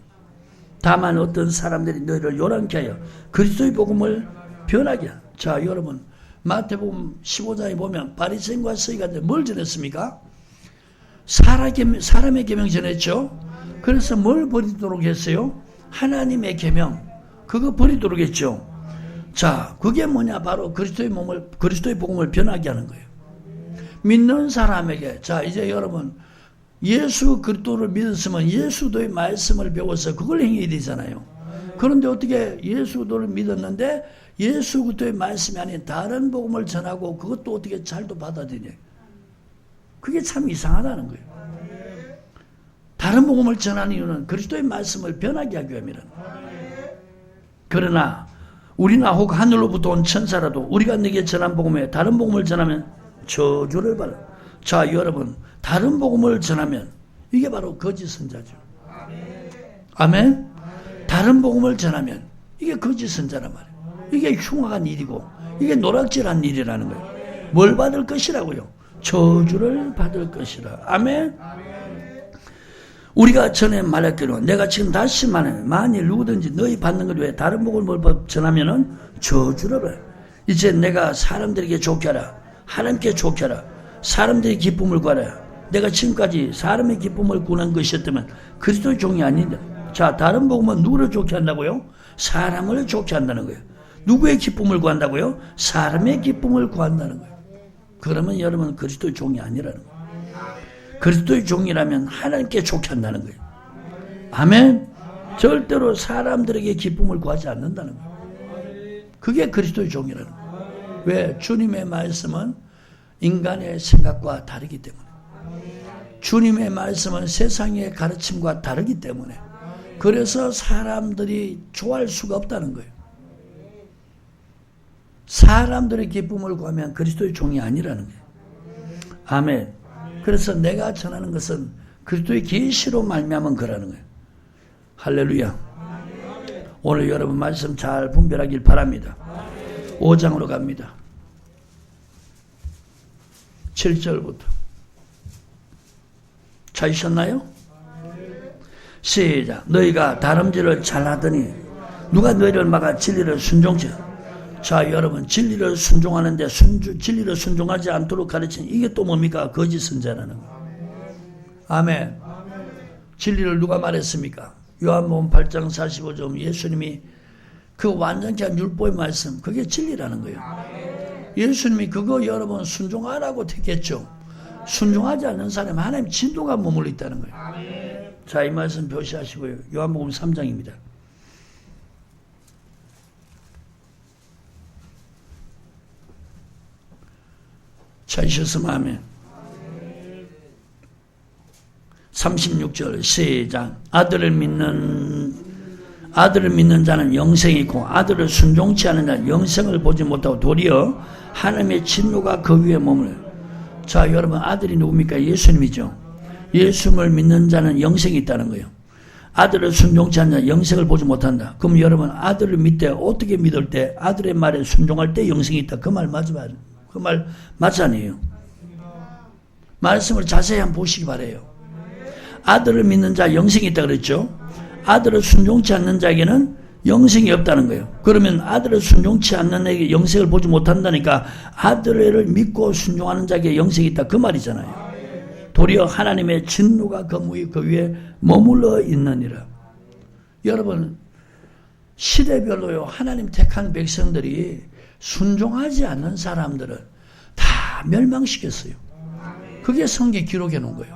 다만 어떤 사람들이 너희를 요란케 하여 그리스도의 복음을 변하게 하라. 자, 여러분 마태복음 15장에 보면 바리새인과 서기관들 뭘 전했습니까? 사람의 계명 전했죠. 그래서 뭘 버리도록 했어요? 하나님의 계명 그거 버리도록 했죠. 자, 그게 뭐냐? 바로 그리스도의 복음을 변하게 하는 거예요. 믿는 사람에게 자, 이제 여러분 예수 그리스도를 믿었으면 예수도의 말씀을 배워서 그걸 행해야 되잖아요. 그런데 어떻게 예수도를 믿었는데 예수 그리스도의 말씀이 아닌 다른 복음을 전하고 그것도 어떻게 잘도 받아들이냐. 그게 참 이상하다는 거예요. 다른 복음을 전하는 이유는 그리스도의 말씀을 변하게 하기 위함이라는 거예요. 그러나 우리나 혹 하늘로부터 온 천사라도 우리가 너에게 전한 복음에 다른 복음을 전하면 저주를 받아. 자, 여러분 다른 복음을 전하면 이게 바로 거짓 선자죠. 아멘? 다른 복음을 전하면 이게 거짓 선자란 말이에요. 이게 흉악한 일이고 이게 노락질한 일이라는 거예요. 뭘 받을 것이라고요? 저주를 받을 것이라. 아멘? 우리가 전에 말했기로 내가 지금 다시 말해 만일 누구든지 너희 받는 것 외에 다른 복음을 전하면은 저주를 받아. 이제 내가 사람들에게 좋게 하라. 하나님께 좋게 하라. 사람들의 기쁨을 구하라. 내가 지금까지 사람의 기쁨을 구하는 것이었다면 그리스도의 종이 아닌데. 자, 다른 복음은 누구를 좋게 한다고요? 사람을 좋게 한다는 거예요. 누구의 기쁨을 구한다고요? 사람의 기쁨을 구한다는 거예요. 그러면 여러분 그리스도의 종이 아니라는 거예요. 그리스도의 종이라면 하나님께 좋게 한다는 거예요. 아멘? 절대로 사람들에게 기쁨을 구하지 않는다는 거예요. 그게 그리스도의 종이라는 거예요. 왜? 주님의 말씀은 인간의 생각과 다르기 때문에, 주님의 말씀은 세상의 가르침과 다르기 때문에, 그래서 사람들이 좋아할 수가 없다는 거예요. 사람들의 기쁨을 구하면 그리스도의 종이 아니라는 거예요. 아멘. 그래서 내가 전하는 것은 그리스도의 계시로 말미암은 거라는 거예요. 할렐루야. 오늘 여러분 말씀 잘 분별하길 바랍니다. 5장으로 갑니다. 7절부터. 찾으셨나요? 시작. 너희가 다름질을 잘하더니 누가 너희를 막아 진리를 순종치. 자, 여러분, 진리를 순종하는데 진리를 순종하지 않도록 가르치는 이게 또 뭡니까? 거짓 선자라는 거. 아멘. 진리를 누가 말했습니까? 요한복음 8장 45절 예수님이 그 완전케 한 율법의 말씀, 그게 진리라는 거예요. 예수님이 그거 여러분 순종하라고 택했죠. 순종하지 않는 사람 하나님 진노가 머물러 있다는 거예요. 자, 이 말씀 표시하시고요. 요한복음 3장입니다. 찾으셨으면 아멘. 36절 시작. 아들을 믿는 자는 영생이 있고 아들을 순종치 않는 자는 영생을 보지 못하고 도리어 하나님의 진노가 그 위에 머물러. 자, 여러분, 아들이 누굽니까? 예수님이죠. 예수님을 믿는 자는 영생이 있다는 거예요. 아들을 순종치 않는 자는 영생을 보지 못한다. 그럼 여러분, 아들을 믿되 어떻게 믿을 때, 아들의 말에 순종할 때 영생이 있다. 그 말 맞지 말이에요. 그 말 맞지 아니에요? 말씀을 자세히 한번 보시기 바래요. 아들을 믿는 자 영생이 있다 그랬죠. 아들을 순종치 않는 자에게는 영생이 없다는 거예요. 그러면 아들을 순종치 않는 에게 영생을 보지 못한다니까 아들을 믿고 순종하는 자에게 영생이 있다 그 말이잖아요. 도리어 하나님의 진노가 그 위에 머물러 있느니라. 여러분, 시대별로요, 하나님 택한 백성들이 순종하지 않는 사람들을 다 멸망시켰어요. 그게 성경 기록해 놓은 거예요.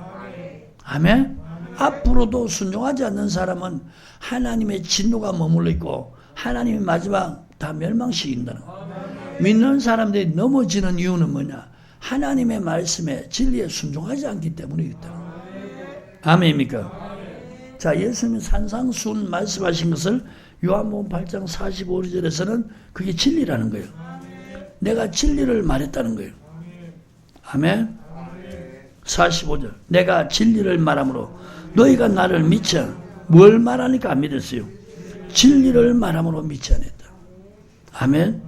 아멘. 앞으로도 순종하지 않는 사람은 하나님의 진노가 머물러 있고 하나님의 마지막 다 멸망시킨다는 거예요. 믿는 사람들이 넘어지는 이유는 뭐냐? 하나님의 말씀에 진리에 순종하지 않기 때문이겠다. 아멘입니까? 자, 예수님이 산상수훈 말씀하신 것을 요한복음 8장 45절에서는 그게 진리라는 거예요. 내가 진리를 말했다는 거예요. 아멘. 45절. 내가 진리를 말함으로 너희가 나를 믿지 않아. 뭘 말하니까 안 믿었어요? 진리를 말함으로 믿지 않았다. 아멘.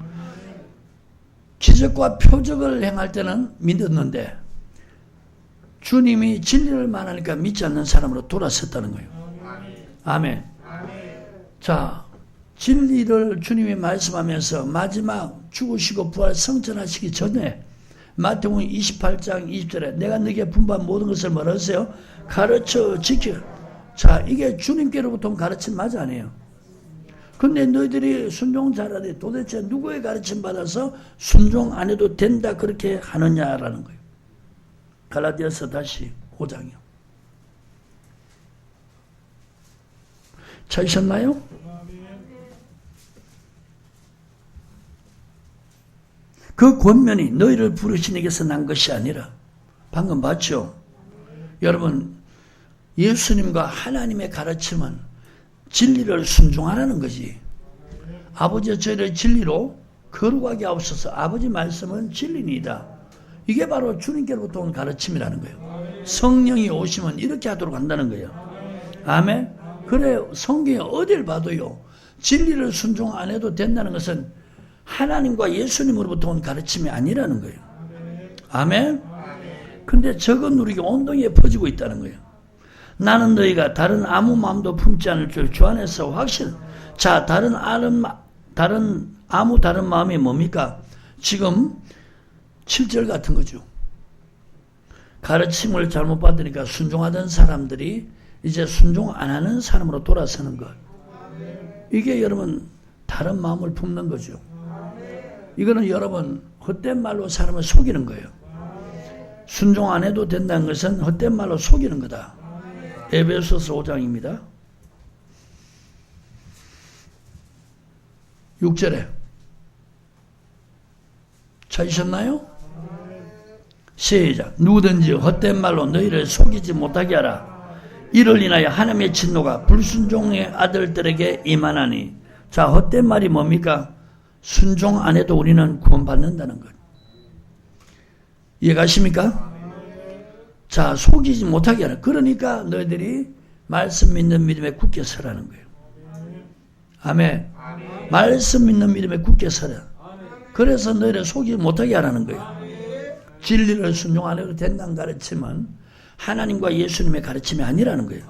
기적과 표적을 행할 때는 믿었는데 주님이 진리를 말하니까 믿지 않는 사람으로 돌아섰다는 거예요. 아멘. 자, 진리를 주님이 말씀하면서 마지막 죽으시고 부활 성천하시기 전에 마태복음 28장 20절에 내가 너에게 분부한 모든 것을 뭐라 하세요? 가르쳐 지켜. 자, 이게 주님께로부터 온 가르침 맞아 아니에요? 근데 너희들이 순종 잘하되 도대체 누구의 가르침 받아서 순종 안 해도 된다 그렇게 하느냐라는 거예요. 갈라디아서 다시 5장이요. 찾으셨나요? 그 권면이 너희를 부르신 에게서 난 것이 아니라 방금 봤죠? 여러분, 예수님과 하나님의 가르침은 진리를 순종하라는 거지. 아버지여 저희를 진리로 거룩하게 하옵소서. 아버지 말씀은 진리니이다. 이게 바로 주님께로부터 온 가르침이라는 거예요. 성령이 오시면 이렇게 하도록 한다는 거예요. 아멘. 그래, 성경에 어딜 봐도요, 진리를 순종 안 해도 된다는 것은 하나님과 예수님으로부터 온 가르침이 아니라는 거예요. 아멘. 근데 저거 누리기 온동이에 퍼지고 있다는 거예요. 나는 너희가 다른 아무 마음도 품지 않을 줄 주 안에서 확신. 자, 다른 마음이 뭡니까? 지금 7절 같은 거죠. 가르침을 잘못 받으니까 순종하던 사람들이 이제 순종 안 하는 사람으로 돌아서는 것. 이게 여러분 다른 마음을 품는 거죠. 이거는 여러분 헛된 말로 사람을 속이는 거예요. 순종 안 해도 된다는 것은 헛된 말로 속이는 거다. 에베소서 5장입니다. 6절에 찾으셨나요? 시작. 누구든지 헛된 말로 너희를 속이지 못하게 하라. 이를 인하여 하나님의 진노가 불순종의 아들들에게 임하나니. 자, 헛된 말이 뭡니까? 순종 안 해도 우리는 구원받는다는 것. 이해가십니까? 자, 속이지 못하게 하라. 그러니까 너희들이 말씀 믿는 믿음에 굳게 서라는 거예요. 아멘. 말씀 믿는 믿음에 굳게 서라. 그래서 너희를 속이지 못하게 하라는 거예요. 진리를 순종 안 해도 된다는 가르침은 하나님과 예수님의 가르침이 아니라는 거예요.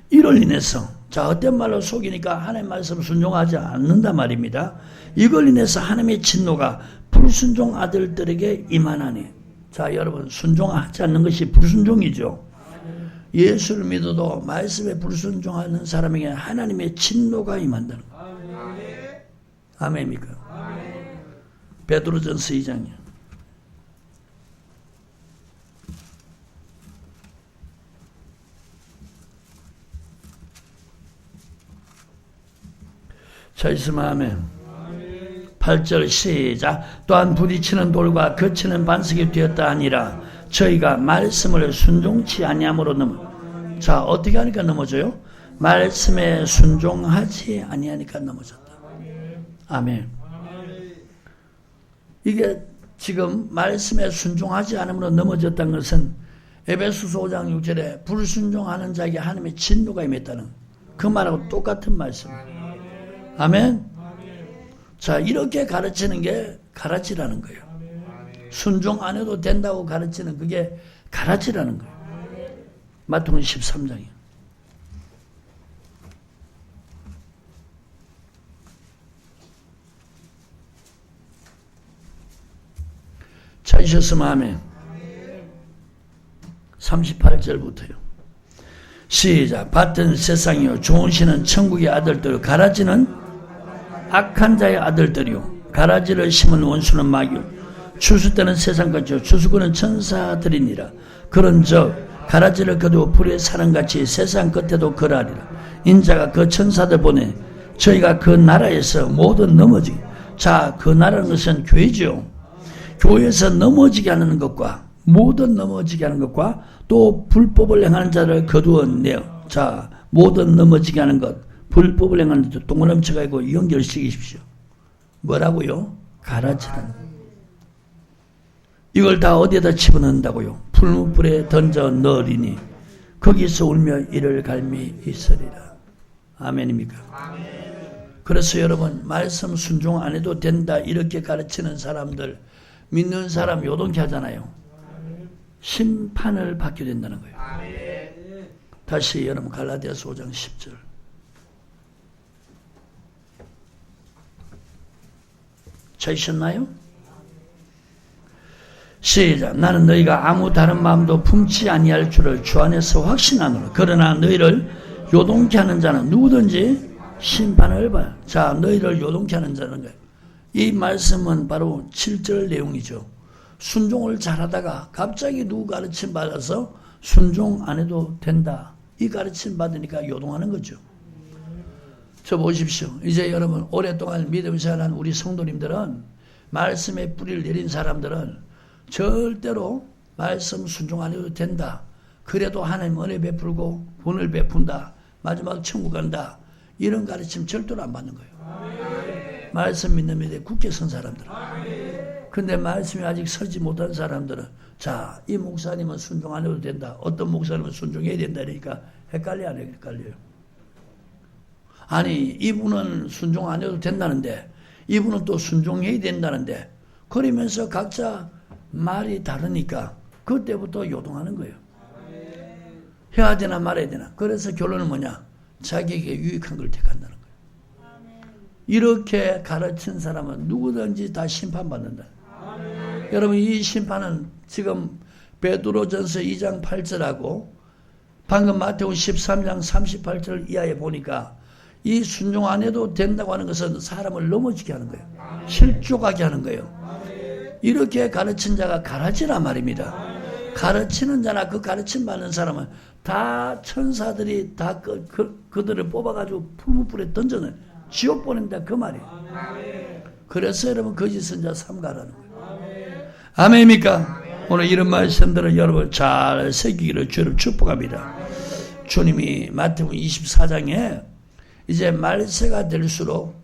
이를 인해서, 자, 어떤 말로 속이니까 하나님 말씀 순종하지 않는단 말입니다. 이걸 인해서 하나님의 진노가 불순종 아들들에게 임하나니. 자, 여러분, 순종하지 않는 것이 불순종이죠. 예수를 믿어도 말씀에 불순종하는 사람에게 하나님의 진노가 임한다는 거예요. 아멘입니까? 베드로전서 2장이요. 자, 있으면 아멘. 8절 시작. 또한 부딪히는 돌과 거치는 반석이 되었다 하니라. 저희가 말씀을 순종치 아니함으로 넘어. 자, 어떻게 하니까 넘어져요? 말씀에 순종하지 아니하니까 넘어졌다. 아멘. 이게 지금 말씀에 순종하지 않음으로 넘어졌다는 것은 에베소서 5장 6절에 불순종하는 자에게 하나님의 진노가 임했다는 그 말하고 똑같은 말씀. 아멘. 자, 이렇게 가르치는 게 가라지라는 거예요. 순종 안 해도 된다고 가르치는 그게 가라지라는 거예요. 마태복음 13장이요. 찾으셨으면 아멘. 38절부터요. 시작. 밭은 세상이요 좋은 씨는 천국의 아들들이요 가라지는 악한 자의 아들들이요 가라지를 심은 원수는 마귀요 추수 때는 세상같이요 추수꾼은 천사들이니라. 그런즉 가라지를 거두어 불에 사는같이 세상 끝에도 그러하리라. 인자가 그 천사들 보내 저희가 그 나라에서 모든 넘어지게. 자, 그 나라는 것은 교회죠. 교회에서 넘어지게 하는 것과 모든 넘어지게 하는 것과 또 불법을 행하는 자를 거두어내어. 자, 모든 넘어지게 하는 것, 불법을 행하는 자 동그라미치가 있고 연결시키십시오. 뭐라고요? 가라지라는. 이걸 다 어디에다 집어넣는다고요? 풀무불에 던져 넣으리니 거기서 울며 이를 갈미 있으리라. 아멘입니까? 그래서 여러분, 말씀 순종 안 해도 된다 이렇게 가르치는 사람들, 믿는 사람 요동케 하잖아요. 심판을 받게 된다는 거예요. 다시 여러분 갈라디아서 5장 10절. 찾으셨나요? 시작. 나는 너희가 아무 다른 마음도 품지 아니할 줄을 주 안에서 확신하노라. 그러나 너희를 요동케 하는 자는 누구든지 심판을 받아. 자, 너희를 요동케 하는 자는 거예요. 이 말씀은 바로 7절 내용이죠. 순종을 잘하다가 갑자기 누구 가르침 받아서 순종 안 해도 된다. 이 가르침 받으니까 요동하는 거죠. 저 보십시오. 이제 여러분 오랫동안 믿음 생활한 우리 성도님들은 말씀에 뿌리를 내린 사람들은 절대로 말씀 순종 안 해도 된다. 그래도 하나님 은혜 베풀고 본을 베푼다. 마지막 천국 간다. 이런 가르침 절대로 안 받는 거예요. 말씀 믿는 믿음에 굳게 선 사람들은. 근데 말씀이 아직 서지 못한 사람들은 자, 이 목사님은 순종 안 해도 된다. 어떤 목사님은 순종해야 된다. 그러니까 헷갈려 안 헷갈려요? 아니, 이분은 순종 안 해도 된다는데 이분은 또 순종해야 된다는데 그러면서 각자 말이 다르니까 그때부터 요동하는 거예요. 해야 되나 말아야 되나. 그래서 결론은 뭐냐? 자기에게 유익한 걸 택한다는 거예요. 이렇게 가르친 사람은 누구든지 다 심판받는다. 여러분, 이 심판은 지금 베드로전서 2장 8절하고 방금 마태복음 13장 38절 이하에 보니까 이 순종 안 해도 된다고 하는 것은 사람을 넘어지게 하는 거예요. 실족하게 하는 거예요. 이렇게 가르친 자가 가라지란 말입니다. 가르치는 자나 그 가르침 받는 사람은 다 천사들이 다 그들을 뽑아가지고 풀무불에 던져내 지옥 보낸다 그 말이에요. 그래서 여러분 거짓 선자 삼가라는 거예요. 아멘입니까? 오늘 이런 말씀들은 여러분 잘 새기기를 주를 축복합니다. 주님이 마태복음 24장에 이제 말세가 될수록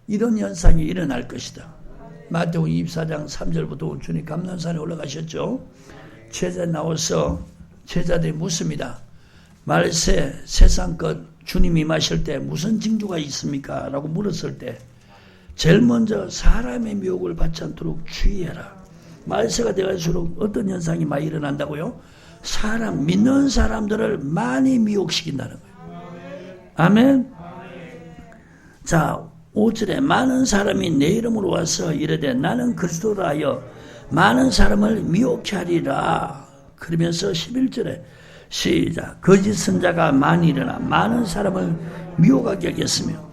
이런 현상이 일어날 것이다. 마태복음 24장 3절부터 주님 감난산에 올라가셨죠. 제자 나와서 제자들이 묻습니다. 말세 세상 것 주님이 임하실 때 무슨 징조가 있습니까? 라고 물었을 때 제일 먼저 사람의 미혹을 받지 않도록 주의해라. 말세가 되갈수록 어떤 현상이 많이 일어난다고요? 믿는 사람들을 많이 미혹시킨다는 거예요. 아멘. 자, 5절에 많은 사람이 내 이름으로 와서 이르되 나는 그리스도라 하여 많은 사람을 미혹케 하리라. 그러면서 11절에 시작. 거짓 선자가 많이 일어나 많은 사람을 미혹하게 하겠으며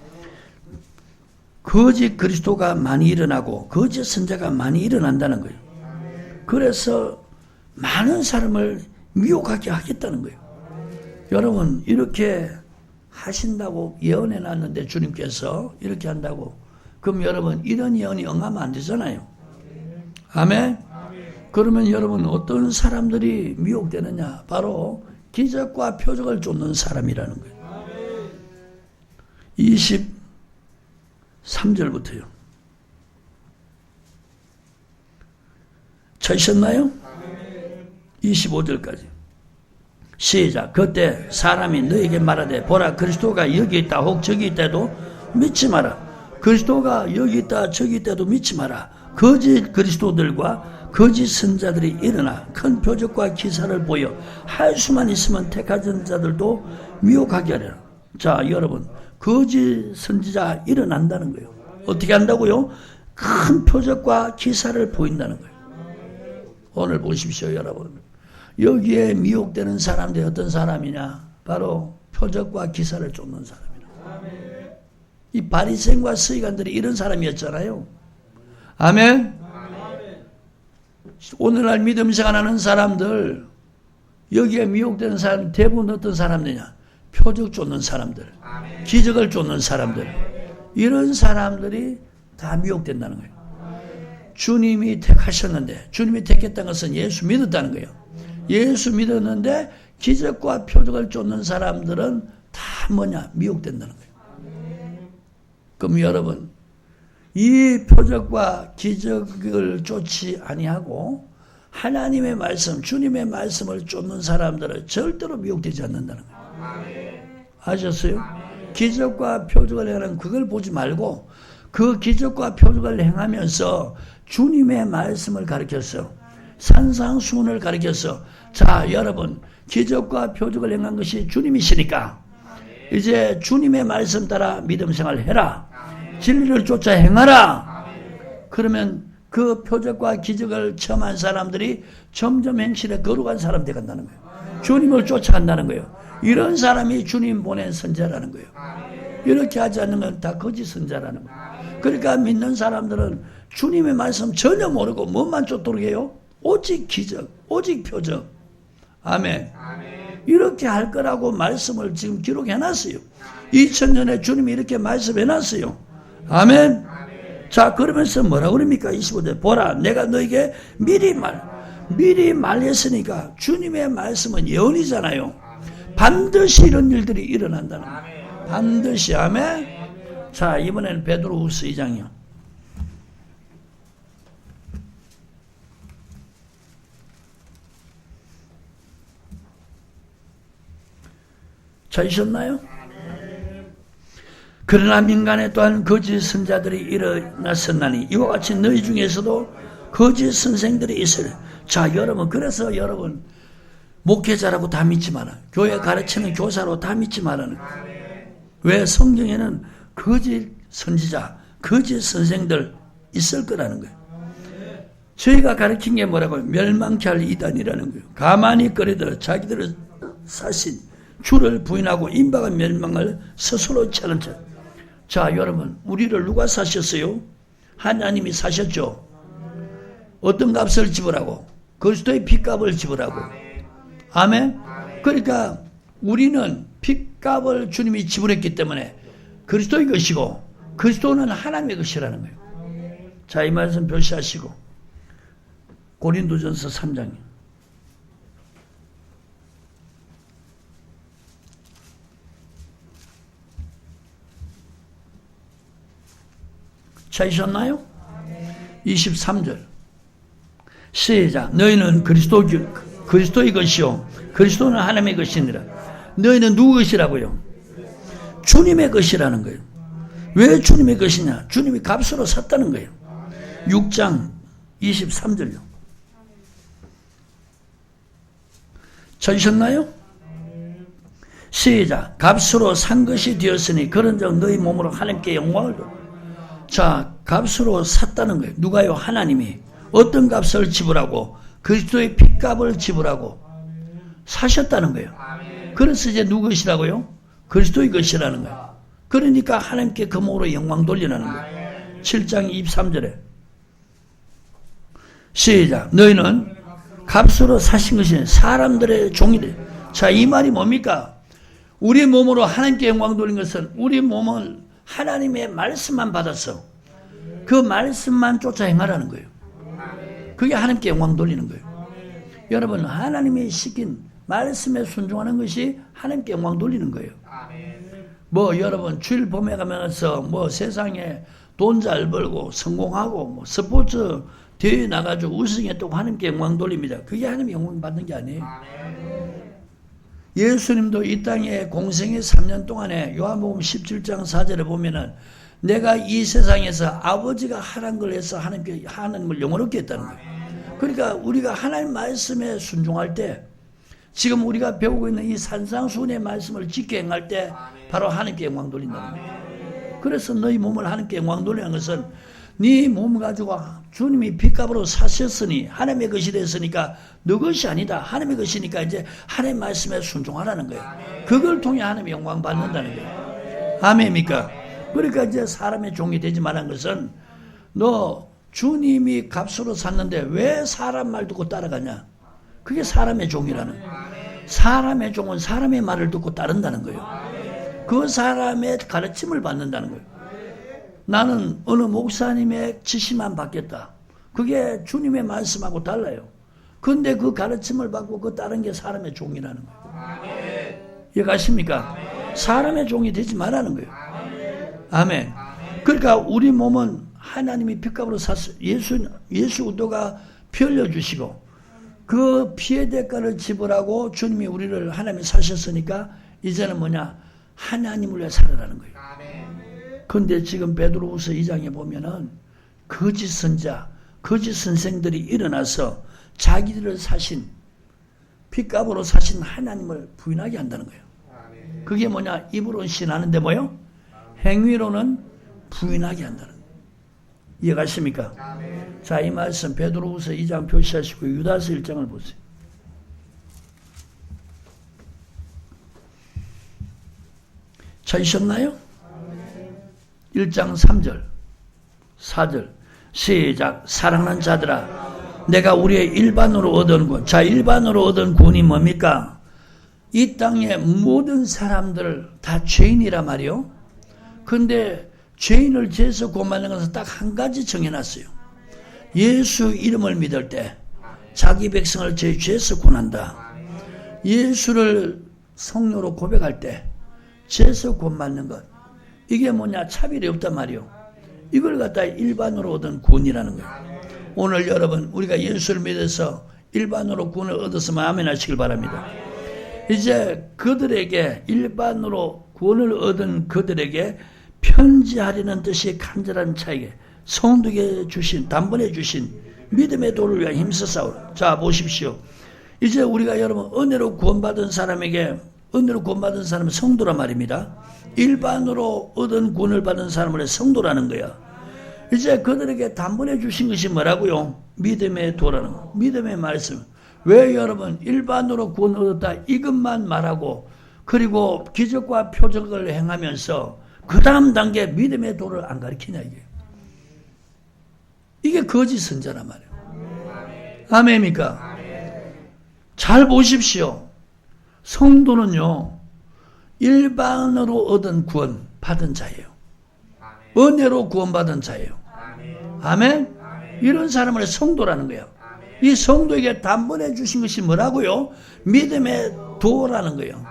거짓 그리스도가 많이 일어나고 거짓 선자가 많이 일어난다는 거예요. 그래서 많은 사람을 미혹하게 하겠다는 거예요. 여러분 이렇게 하신다고 예언해 놨는데 주님께서 이렇게 한다고 그럼 여러분 이런 예언이 응하면 안 되잖아요. 아멘. 그러면 여러분 어떤 사람들이 미혹되느냐? 바로 기적과 표적을 쫓는 사람이라는 거예요. 23절부터요. 찾으셨나요? 25절까지. 시작. 그때 사람이 너에게 말하되 보라 그리스도가 여기 있다 혹 저기 있다도 믿지 마라. 그리스도가 여기 있다 저기 있다도 믿지 마라. 거짓 그리스도들과 거짓 선자들이 일어나 큰 표적과 기사를 보여 할 수만 있으면 택하던 자들도 미혹하게 하리라. 자 여러분 거짓 선지자 일어난다는 거예요. 어떻게 한다고요? 큰 표적과 기사를 보인다는 거예요. 오늘 보십시오 여러분. 여기에 미혹되는 사람들이 어떤 사람이냐? 바로 표적과 기사를 쫓는 사람이라. 이 바리새인과 서기관들이 이런 사람이었잖아요. 아멘. 오늘날 믿음 생활하는 사람들 여기에 미혹되는 사람 대부분 어떤 사람들이냐? 표적 쫓는 사람들, 기적을 쫓는 사람들. 이런 사람들이 다 미혹된다는 거예요. 주님이 택하셨는데 주님이 택했다는 것은 예수 믿었다는 거예요. 예수 믿었는데 기적과 표적을 쫓는 사람들은 다 뭐냐? 미혹된다는 거예요. 그럼 여러분 이 표적과 기적을 쫓지 아니하고 하나님의 말씀, 주님의 말씀을 쫓는 사람들은 절대로 미혹되지 않는다는 거예요. 아셨어요? 기적과 표적을 행하는 그걸 보지 말고 그 기적과 표적을 행하면서 주님의 말씀을 가르쳤어. 산상수훈을 가르쳤어. 자 여러분 기적과 표적을 행한 것이 주님이시니까 이제 주님의 말씀 따라 믿음 생활을 해라. 진리를 쫓아 행하라. 그러면 그 표적과 기적을 체험한 사람들이 점점 행실에 거룩한 사람 되어간다는 거예요. 주님을 쫓아간다는 거예요. 이런 사람이 주님 보낸 선자라는 거예요. 이렇게 하지 않는 건 다 거짓 선자라는 거예요. 그러니까 믿는 사람들은 주님의 말씀 전혀 모르고 뭐만 쫓도록 해요? 오직 기적, 오직 표적. 아멘. 이렇게 할 거라고 말씀을 지금 기록해놨어요. 2000년에 주님이 이렇게 말씀해놨어요. 아멘. 자 그러면서 뭐라고 그럽니까? 25절 보라 내가 너에게 미리 말했으니까 주님의 말씀은 예언이잖아요. 반드시 이런 일들이 일어난다는 거예요. 반드시. 아멘. 자 이번에는 베드로후서 2장이요. 찾으셨나요? 그러나 민간에 또한 거짓 선자들이 일어났었나니 이와 같이 너희 중에서도 거짓 선생들이 있으리. 자 여러분 그래서 여러분 목회자라고 다 믿지 마라. 교회 가르치는 교사로 다 믿지 말라는 거예요. 왜? 성경에는 거짓 선지자, 거짓 선생들 있을 거라는 거예요. 저희가 가르친 게 뭐라고요? 멸망케 할 이단이라는 거예요. 가만히 꺼리들어 자기들을 사신 주를 부인하고 임박한 멸망을 스스로 차는 자. 자 여러분 우리를 누가 사셨어요? 하나님이 사셨죠. 어떤 값을 지불하고? 그리스도의 핏값을 지불하고. 아멘. 그러니까 우리는 핏값을 주님이 지불했기 때문에 그리스도의 것이고 그리스도는 하나님의 것이라는 거예요. 자 이 말씀 표시하시고 고린도전서 3장. 찾으셨나요? 23절. 시작. 너희는 그리스도의 것이요 그리스도는 하나님의 것이니라. 너희는 누구 것이라고요? 주님의 것이라는 거예요. 왜 주님의 것이냐? 주님이 값으로 샀다는 거예요. 6장 23절요. 찾으셨나요? 시작. 값으로 산 것이 되었으니 그런즉 너희 몸으로 하나님께 영광을 돌. 자, 값으로 샀다는 거예요. 누가요? 하나님이. 어떤 값을 지불하고 그리스도의 핏값을 지불하고 사셨다는 거예요. 그래서 이제 누구 것이라고요? 그리스도의 것이라는 거예요. 그러니까 하나님께 그 몸으로 영광 돌리라는 거예요. 7장 23절에 시작. 너희는 값으로 사신 것이 사람들의 종이래. 자, 이 말이 뭡니까? 우리 몸으로 하나님께 영광 돌린 것은 우리 몸을 하나님의 말씀만 받았어. 그 말씀만 쫓아 행하라는 거예요. 그게 하나님께 영광 돌리는 거예요. 여러분, 하나님이 시킨 말씀에 순종하는 것이 하나님께 영광 돌리는 거예요. 뭐 여러분 주일 봄에 가면서 뭐 세상에 돈 잘 벌고 성공하고 뭐 스포츠 대회 나가지고 우승했다고 하나님께 영광 돌립니다. 그게 하나님의 영광 받는 게 아니에요. 예수님도 이 땅에 공생의 3년 동안에 요한복음 17장 4절에 보면은 내가 이 세상에서 아버지가 하란 걸 해서 하나님을 영원롭게 했다는 거예요. 그러니까 우리가 하나님 말씀에 순종할 때 지금 우리가 배우고 있는 이 산상수훈의 말씀을 지켜 행할 때 바로 하나님께 영광 돌린다는 거예요. 그래서 너희 몸을 하나님께 영광 돌리는 것은 네 몸 가지고 주님이 핏값으로 사셨으니 하나님의 것이 됐으니까 너 것이 아니다. 하나님의 것이니까 이제 하나님 말씀에 순종하라는 거예요. 그걸 통해 하나님의 영광 받는다는 거예요. 아멘입니까? 그러니까 이제 사람의 종이 되지 말라는 것은 너 주님이 값으로 샀는데 왜 사람 말 듣고 따라가냐? 그게 사람의 종이라는 거예요. 사람의 종은 사람의 말을 듣고 따른다는 거예요. 그 사람의 가르침을 받는다는 거예요. 나는 어느 목사님의 지시만 받겠다. 그게 주님의 말씀하고 달라요. 그런데 그 가르침을 받고 그 따른 게 사람의 종이라는 거예요. 이해가십니까? 사람의 종이 되지 말라는 거예요. 아멘. 그러니까 우리 몸은 하나님이 핏값으로 샀어요. 예수 그리스도가 피 흘려주시고 그 피의 대가를 지불하고 주님이 우리를 하나님이 사셨으니까 이제는 뭐냐? 하나님을 위해 살아라는 거예요. 그런데 지금 베드로후서 2장에 보면은 거짓 선자, 거짓 선생들이 일어나서 자기들을 사신 핏값으로 사신 하나님을 부인하게 한다는 거예요. 그게 뭐냐? 입으로는 신하는데 뭐요? 행위로는 부인하게 한다는 거예요. 이해가십니까? 자, 이 말씀 베드로후서 2장 표시하시고 유다서 1장을 보세요. 찾으셨나요? 1장 3절 4절 시작. 사랑하는 자들아 내가 우리의 일반으로 얻은 구원. 자, 일반으로 얻은 구원이 뭡니까? 이 땅의 모든 사람들 다 죄인이라 말이요. 그런데 죄인을 죄에서 구원받는 것은 딱 한 가지 정해놨어요. 예수 이름을 믿을 때 자기 백성을 죄에서 구원한다. 예수를 성령으로 고백할 때 죄에서 구원받는 것. 이게 뭐냐? 차별이 없단 말이요. 이걸 갖다 일반으로 얻은 구원이라는 거예요. 오늘 여러분 우리가 예수를 믿어서 일반으로 구원을 얻었으면 아멘 하시길 바랍니다. 이제 그들에게 일반으로 구원을 얻은 그들에게 편지하려는 뜻이 간절한 자에게 성도에게 주신 단번에 주신 믿음의 도를 위하여 힘써 싸우라. 자, 보십시오. 이제 우리가 여러분 은혜로 구원받은 사람에게 은혜로 구원받은 사람은 성도란 말입니다. 일반으로 얻은 구원을 받은 사람을 성도라는 거야. 이제 그들에게 단번에 주신 것이 뭐라고요? 믿음의 도라는 거. 믿음의 말씀. 왜 여러분 일반으로 구원을 얻었다 이것만 말하고 그리고 기적과 표적을 행하면서 그 다음 단계 믿음의 도를 안 가르치냐 이게 거짓 선자란 말이에요. 아멘입니까? 잘 보십시오. 성도는요 일반으로 얻은 구원 받은 자예요. 은혜로 구원받은 자예요. 아멘? 이런 사람을 성도라는 거예요. 이 성도에게 단번에 주신 것이 뭐라고요? 믿음의 도라는 거예요.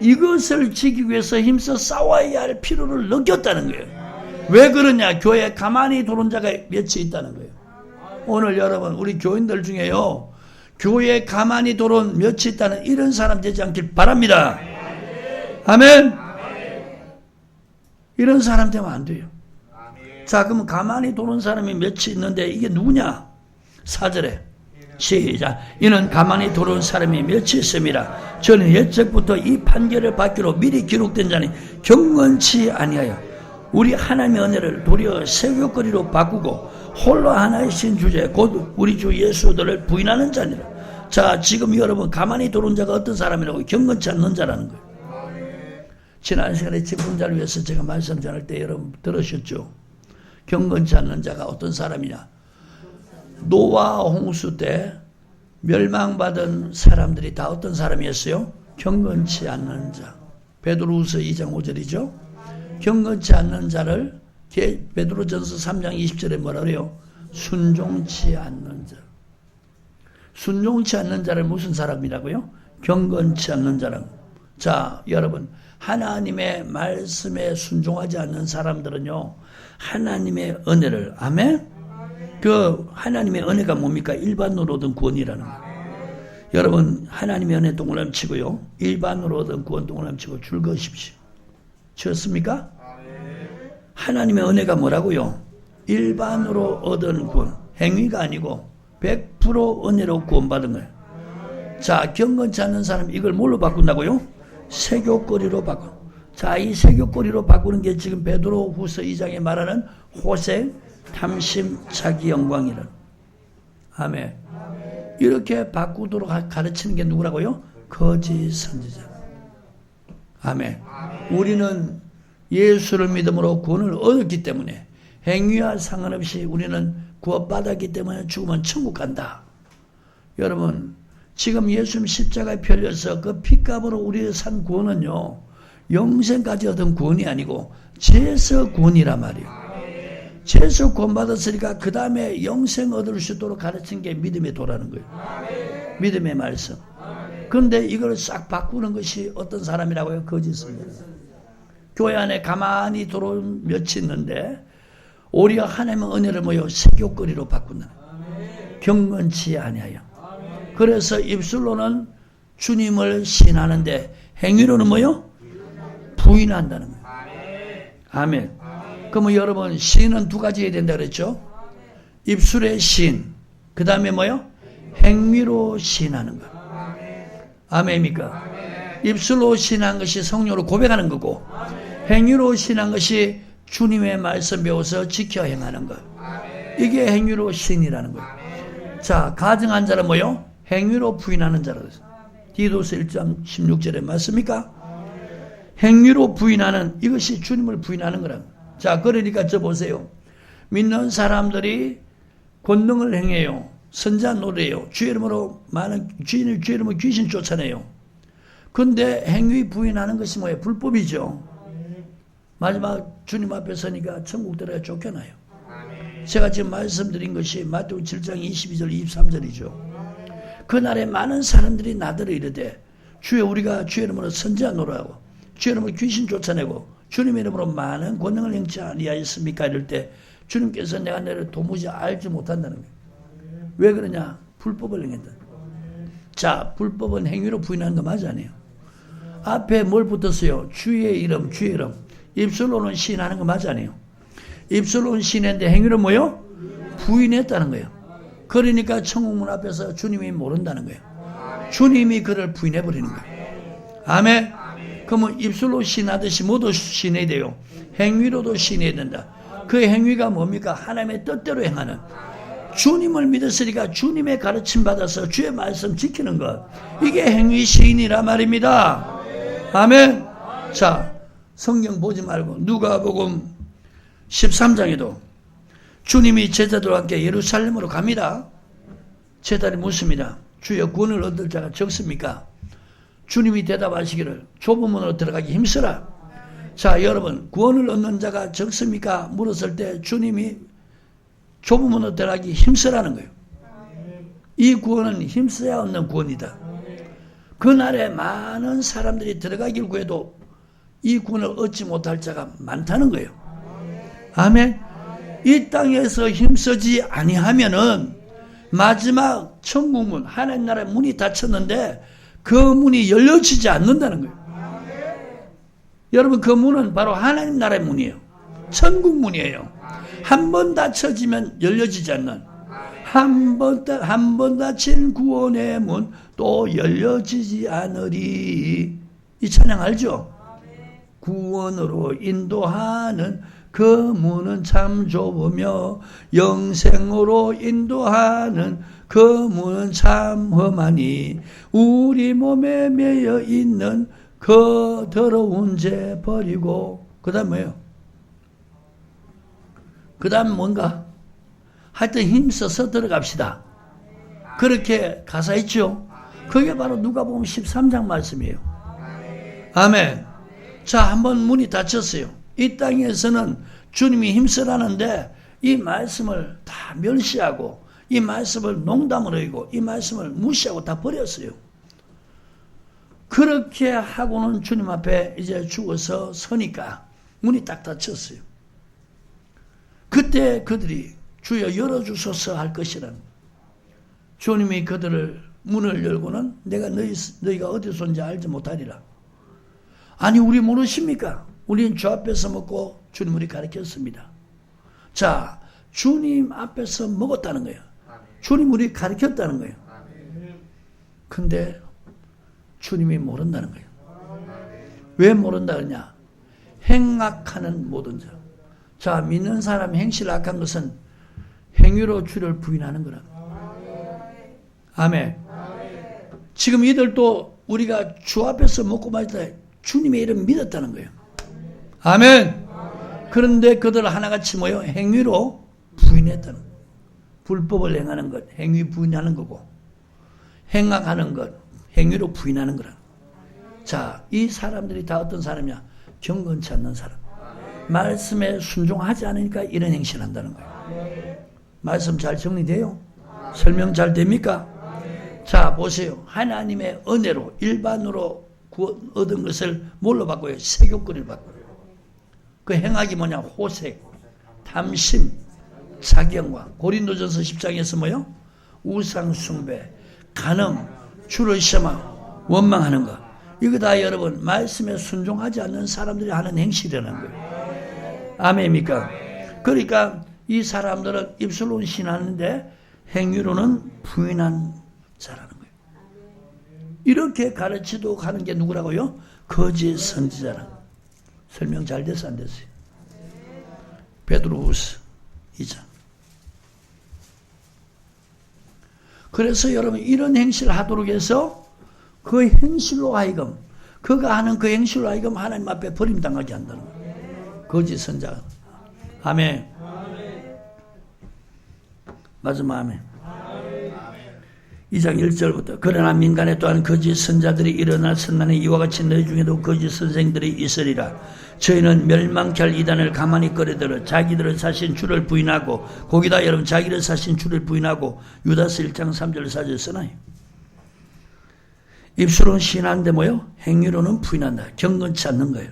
이것을 지키기 위해서 힘써 싸워야 할 필요를 느꼈다는 거예요. 왜 그러냐? 교회에 가만히 도는 자가 몇이 있다는 거예요. 오늘 여러분 우리 교인들 중에요, 교회에 가만히 도는 몇이 있다는 이런 사람 되지 않길 바랍니다. 아멘. 이런 사람 되면 안 돼요. 자, 그럼 가만히 도는 사람이 몇이 있는데 이게 누구냐? 4절에 시작. 이는 가만히 도는 사람이 몇이 있습니다. 저는 옛적부터 이 판결을 받기로 미리 기록된 자니 경건치 아니하여 우리 하나님의 은혜를 도리어 세교거리로 바꾸고 홀로 하나이신 주제 곧 우리 주 예수들을 부인하는 자니라. 자, 지금 여러분 가만히 도는 자가 어떤 사람이라고? 경건치 않는 자라는 거예요. 지난 시간에 직분자를 위해서 제가 말씀 전할 때 여러분 들으셨죠? 경건치 않는 자가 어떤 사람이냐? 노아 홍수 때 멸망받은 사람들이 다 어떤 사람이었어요? 경건치 않는 자. 베드로후서 2장 5절이죠. 경건치 않는 자를 베드로전서 3장 20절에 뭐라 그래요? 순종치 않는 자. 순종치 않는 자를 무슨 사람이라고요? 경건치 않는 자라고. 자, 여러분 하나님의 말씀에 순종하지 않는 사람들은요, 하나님의 은혜를, 아멘? 그 하나님의 은혜가 뭡니까? 일반으로 얻은 구원이라는 거예요. 여러분 하나님의 은혜 동그라미 치고요, 일반으로 얻은 구원 동그라미 치고 줄 그으십시오. 쳤습니까? 하나님의 은혜가 뭐라고요? 일반으로 얻은 구원, 행위가 아니고 100% 은혜로 구원받은 거예요. 자, 경건치 않는 사람 이걸 뭘로 바꾼다고요? 세교거리로 바꿔. 자, 이 세교거리로 바꾸는 게 지금 베드로후서 2장에 말하는 호색, 탐심, 자기 영광이라는. 아멘. 이렇게 바꾸도록 가르치는 게 누구라고요? 거짓 선지자. 아멘. 우리는 예수를 믿음으로 구원을 얻었기 때문에 행위와 상관없이 우리는 구원받았기 때문에 죽으면 천국 간다. 여러분 지금 예수님 십자가에 펴려서 그 핏값으로 우리의 산 구원은요, 영생까지 얻은 구원이 아니고 죄에서 구원이란 말이에요. 죄에서 구원받았으니까 그 다음에 영생 얻을 수 있도록 가르친 게 믿음의 도라는 거예요. 믿음의 말씀. 그런데 이걸 싹 바꾸는 것이 어떤 사람이라고요? 거짓입니다. 교회 안에 가만히 들어온 몇이 있는데 오히려 하나님의 은혜를 모여 세교거리로 바꾼다. 경건치 아니하여. 그래서 입술로는 주님을 신하는데 행위로는 뭐요? 부인한다는 거예요. 아멘. 그러면 여러분 신은 두 가지 해야 된다 그랬죠? 입술의 신, 그 다음에 뭐요? 행위로 신하는 거. 아멘입니까? 입술로 신한 것이 성령으로 고백하는 거고, 행위로 신한 것이 주님의 말씀 배워서 지켜 행하는 것. 이게 행위로 신이라는 거예요. 자, 가증한 자는 뭐요? 행위로 부인하는 자라 그랬어요. 디도서 1장 16절에 맞습니까? 행위로 부인하는, 이것이 주님을 부인하는 거라고. 자, 그러니까 저 보세요. 믿는 사람들이 권능을 행해요. 선자 노래요. 주의 이름으로 주의 이름으로 귀신 쫓아내요. 근데 행위 부인하는 것이 뭐예요? 불법이죠. 마지막 주님 앞에 서니까 천국 들어가 쫓겨나요. 제가 지금 말씀드린 것이 마태복음 7장 22절 23절이죠. 그날에 많은 사람들이 나더러 이르되 주여 우리가 주의 이름으로 선지하노라 하고 주의 이름으로 귀신 쫓아내고 주님의 이름으로 많은 권능을 행치 아니하였습니까? 이럴 때 주님께서 내가 너를 도무지 알지 못한다는 거예요. 왜 그러냐? 불법을 행했다. 자, 불법은 행위로 부인하는 거 맞아 아니에요? 앞에 뭘 붙었어요? 주의 이름, 주의 이름. 입술로는 시인하는 거 맞아 아니에요? 입술로는 시인했는데 행위로 뭐요? 부인했다는 거예요. 그러니까 천국문 앞에서 주님이 모른다는 거예요. 주님이 그를 부인해버리는 거예요. 아멘. 그러면 입술로 시인하듯이 모두 시인해야 돼요. 행위로도 시인해야 된다. 그 행위가 뭡니까? 하나님의 뜻대로 행하는. 주님을 믿었으니까 주님의 가르침 받아서 주의 말씀 지키는 것. 이게 행위 시인이라 말입니다. 아멘. 자, 성경 보지 말고 누가복음 13장에도 주님이 제자들과 함께 예루살렘으로 갑니다. 제자들이 묻습니다. 주여 구원을 얻을 자가 적습니까? 주님이 대답하시기를 좁은 문으로 들어가기 힘쓰라. 자, 여러분 구원을 얻는 자가 적습니까? 물었을 때 주님이 좁은 문으로 들어가기 힘쓰라는 거예요. 이 구원은 힘써야 얻는 구원이다. 그날에 많은 사람들이 들어가길 구해도 이 구원을 얻지 못할 자가 많다는 거예요. 아멘. 이 땅에서 힘쓰지 아니하면은 마지막 천국문, 하나님 나라의 문이 닫혔는데 그 문이 열려지지 않는다는 거예요. 여러분, 그 문은 바로 하나님 나라의 문이에요. 천국 문이에요. 한 번 닫혀지면 열려지지 않는, 한 번 닫힌 구원의 문 또 열려지지 않으리. 이 찬양 알죠? 구원으로 인도하는 그 문은 참 좁으며 영생으로 인도하는 그 문은 참 험하니 우리 몸에 매여 있는 그 더러운 죄 버리고. 그 다음 뭐예요? 그 다음 뭔가? 하여튼 힘써서 들어갑시다. 그렇게 가사 있죠? 그게 바로 누가복음 13장 말씀이에요. 아멘. 자, 한번 문이 닫혔어요. 이 땅에서는 주님이 힘쓰라는데 이 말씀을 다 멸시하고 이 말씀을 농담으로 여기고 이 말씀을 무시하고 다 버렸어요. 그렇게 하고는 주님 앞에 이제 죽어서 서니까 문이 딱 닫혔어요. 그때 그들이 주여 열어주소서 할 것이란, 주님이 그들을 문을 열고는 내가 너희가 어디서 온지 알지 못하리라. 아니, 우리 모르십니까? 우리는 주 앞에서 먹고 주님 우리 가르쳤습니다. 자, 주님 앞에서 먹었다는 거예요. 주님 우리 가르쳤다는 거예요. 근데 주님이 모른다는 거예요. 왜 모른다 그러냐? 행악하는 모든 자. 자, 믿는 사람이 행실 악한 것은 행위로 주를 부인하는 거라. 아멘. 지금 이들도 우리가 주 앞에서 먹고 마실 때 주님의 이름 믿었다는 거예요. 아멘. 그런데 그들 하나같이 모여 행위로 부인했다는 거예요. 불법을 행하는 것, 행위 부인하는 거고, 행악하는 것, 행위로 부인하는 거라. 자, 이 사람들이 다 어떤 사람이야? 경건치 않는 사람. 말씀에 순종하지 않으니까 이런 행실을 한다는 거예요. 말씀 잘 정리돼요? 설명 잘 됩니까? 자, 보세요. 하나님의 은혜로 일반으로 얻은 것을 뭘로 바꿔요? 세교권을 바꿔요. 그 행악이 뭐냐? 호색, 탐심, 자경과. 고린도전서 10장에서 뭐요? 우상 숭배, 간음, 주를 시험하고 원망하는 것. 이거 다 여러분 말씀에 순종하지 않는 사람들이 하는 행실이라는 거예요. 아멘입니까? 그러니까 이 사람들은 입술로는 신하는데 행위로는 부인한 자라는 거예요. 이렇게 가르치도 가는 게 누구라고요? 거짓 선지자라는 거예요. 설명 잘 됐어 안 됐어요? 베드로후서 2장. 그래서 여러분 이런 행실을 하도록 해서 그 행실로 하여금, 그가 하는 그 행실로 하여금 하나님 앞에 버림당하게 한다는 거예요. 거짓 선자. 아멘. 마지막 아멘. 2장 1절부터 그러나 민간에 또한 거짓 선자들이 일어날 선난에 이와 같이 너희 중에도 거짓 선생들이 있으리라. 저희는 멸망케 할 이단을 가만히 꺼려들어 자기들을 사신 주를 부인하고, 거기다 여러분 자기를 사신 주를 부인하고, 유다서 1장 3절 4절 써놔요. 입술은 신하는데 뭐요? 행위로는 부인한다. 경건치 않는 거예요.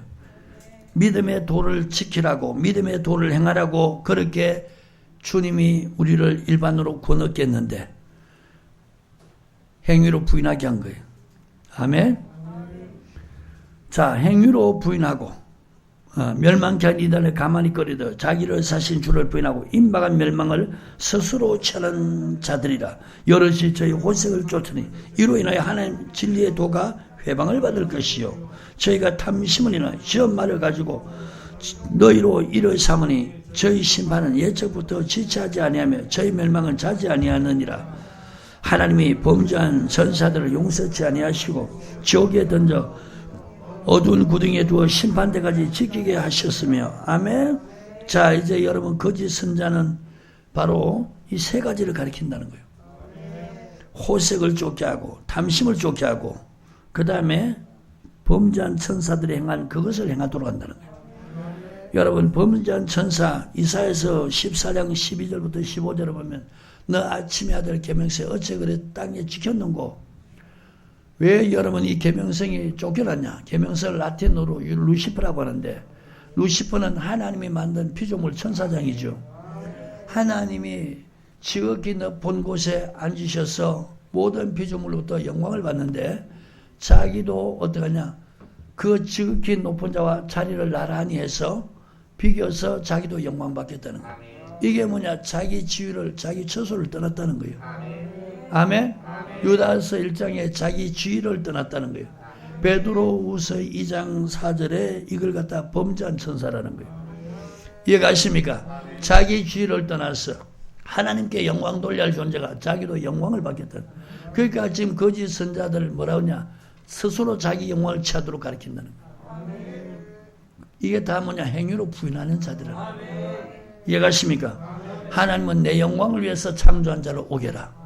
믿음의 도를 지키라고, 믿음의 도를 행하라고 그렇게 주님이 우리를 일반으로 권했겠는데 행위로 부인하게 한 거예요. 아멘. 자, 행위로 부인하고 멸망케 한 이단을 가만히 꺼리더 자기를 사신 주를 부인하고 임박한 멸망을 스스로 취하는 자들이라. 여럿이 저희 호색을 쫓으니 이로 인하여 하나님 진리의 도가 회방을 받을 것이요 저희가 탐심을 인하여 시험 말을 가지고 너희로 이를 삼으니 저희 심판은 예적부터 지체하지 아니하며 저희 멸망은 자지 아니하느니라. 하나님이 범죄한 전사들을 용서치 아니하시고 지옥에 던져 어두운 구덩이에 두어 심판대까지 지키게 하셨으며. 아멘. 자, 이제 여러분 거짓 선자는 바로 이 세 가지를 가리킨다는 거예요. 호색을 쫓게 하고 탐심을 쫓게 하고 그 다음에 범죄한 천사들이 행한 그것을 행하도록 한다는 거예요. 여러분 범죄한 천사 이사야서 14장 12절부터 15절을 보면 너 아침의 아들 계명세 어째 그래 땅에 지켰는고? 왜 여러분 이 계명성이 쫓겨났냐? 계명성을 라틴어로 루시퍼라고 하는데, 루시퍼는 하나님이 만든 피조물 천사장이죠. 하나님이 지극히 높은 곳에 앉으셔서 모든 피조물로부터 영광을 받는데, 자기도 어떡하냐? 그 지극히 높은 자와 자리를 나란히 해서 비교서 자기도 영광 받겠다는 거예요. 이게 뭐냐? 자기 지위를, 자기 처소를 떠났다는 거예요. 아멘? 유다서 1장에 자기 지위를 떠났다는 거예요. 베드로후서 2장 4절에 이걸 갖다 범죄한 천사라는 거예요. 이해가십니까? 자기 지위를 떠나서 하나님께 영광 돌려야 할 존재가 자기도 영광을 받겠다. 그러니까 지금 거짓 선자들 뭐라 하냐? 스스로 자기 영광을 취하도록 가르친다는 거예요. 이게 다 뭐냐? 행위로 부인하는 자들은. 이해가십니까? 하나님은 내 영광을 위해서 창조한 자를 오게라.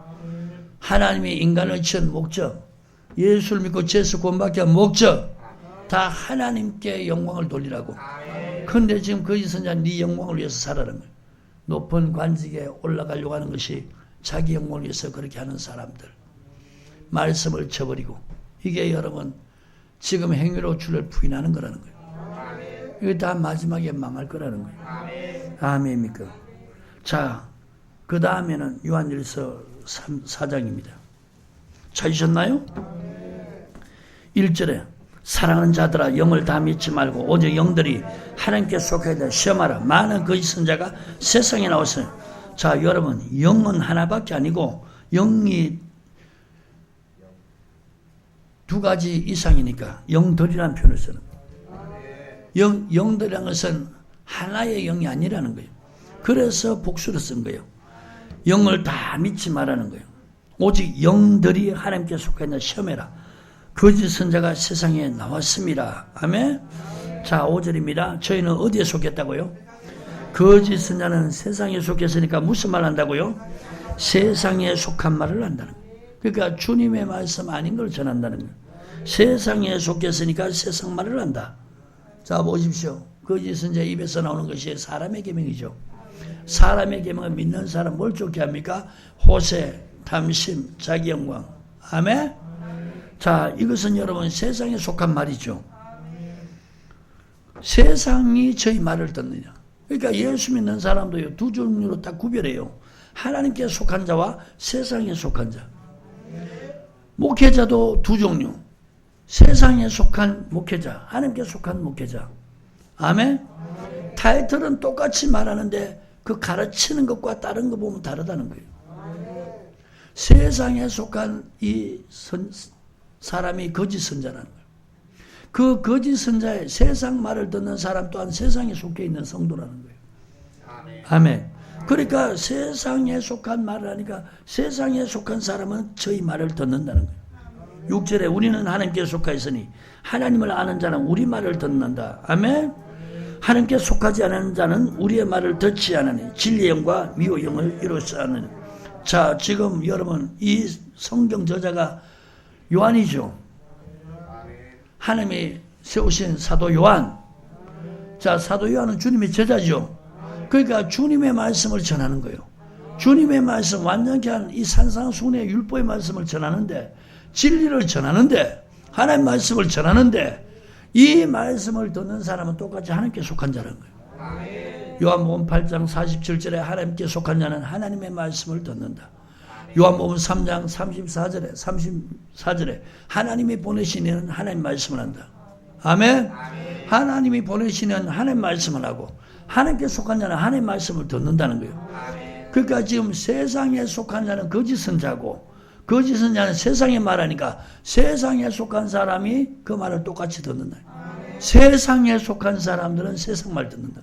하나님이 인간을 지은 목적, 예수를 믿고 죄에서 구원받게 한 목적, 다 하나님께 영광을 돌리라고. 그런데 지금 거짓 선자는 네 영광을 위해서 살아라는 거예요. 높은 관직에 올라가려고 하는 것이 자기 영광을 위해서 그렇게 하는 사람들. 말씀을 쳐버리고. 이게 여러분 지금 행위로 주를 부인하는 거라는 거예요. 이게 다 마지막에 망할 거라는 거예요. 아멘입니까? 자, 그 다음에는 요한일서 4장입니다. 찾으셨나요? 1절에 사랑하는 자들아 영을 다 믿지 말고 오직 영들이 하나님께 속하여 시험하라. 많은 거짓 선자가 세상에 나왔어요. 자, 여러분 영은 하나밖에 아니고 영이 두 가지 이상이니까 영들이라는 표현을 쓰는 거예요. 영들이라는 것은 하나의 영이 아니라는 거예요. 그래서 복수를 쓴 거예요. 영을 다 믿지 말라는 거예요. 오직 영들이 하나님께 속하여 시험해라. 거짓 선자가 세상에 나왔습니다. 아멘. 자, 5절입니다. 저희는 어디에 속했다고요? 거짓 선자는 세상에 속했으니까 무슨 말 한다고요? 세상에 속한 말을 한다는 거예요. 그러니까 주님의 말씀 아닌 걸 전한다는 거예요. 세상에 속했으니까 세상 말을 한다. 자, 보십시오. 거짓 선자 입에서 나오는 것이 사람의 계명이죠. 사람의 계명을 믿는 사람 뭘 좋게 합니까? 호세, 탐심, 자기 영광. 아멘? 자, 이것은 여러분 세상에 속한 말이죠. 세상이 저희 말을 듣느냐. 그러니까 예수 믿는 사람도요, 두 종류로 딱 구별해요. 하나님께 속한 자와 세상에 속한 자. 목회자도 두 종류. 세상에 속한 목회자, 하나님께 속한 목회자. 아멘? 타이틀은 똑같이 말하는데 그 가르치는 것과 다른 거 보면 다르다는 거예요. 세상에 속한 이 사람이 거짓 선자라는 거예요. 그 거짓 선자의 세상 말을 듣는 사람 또한 세상에 속해 있는 성도라는 거예요. 아멘. 그러니까 세상에 속한 말을 하니까 세상에 속한 사람은 저희 말을 듣는다는 거예요. 6절에 우리는 하나님께 속하 있으니 하나님을 아는 자는 우리 말을 듣는다. 아멘. 하나님께 속하지 않은 자는 우리의 말을 듣지 않으니 진리의 영과 미혹의 영을 이루지 않으니. 자, 지금 여러분 이 성경 저자가 요한이죠. 하나님이 세우신 사도 요한. 자, 사도 요한은 주님의 제자죠. 그러니까 주님의 말씀을 전하는 거예요. 주님의 말씀 완전히 한 이 산상수훈의 율법의 말씀을 전하는데, 진리를 전하는데, 하나님의 말씀을 전하는데, 이 말씀을 듣는 사람은 똑같이 하나님께 속한 자라는 거예요. 요한복음 8장 47절에 하나님께 속한 자는 하나님의 말씀을 듣는다. 요한복음 3장 34절에 하나님이 보내시는 하나님 말씀을 한다. 아멘. 하나님이 보내시는 하나님 말씀을 하고 하나님께 속한 자는 하나님 말씀을 듣는다는 거예요. 그러니까 지금 세상에 속한 자는 거짓 선자고 거짓 선자는 세상에 말하니까 세상에 속한 사람이 그 말을 똑같이 듣는다. 세상에 속한 사람들은 세상 말 듣는다.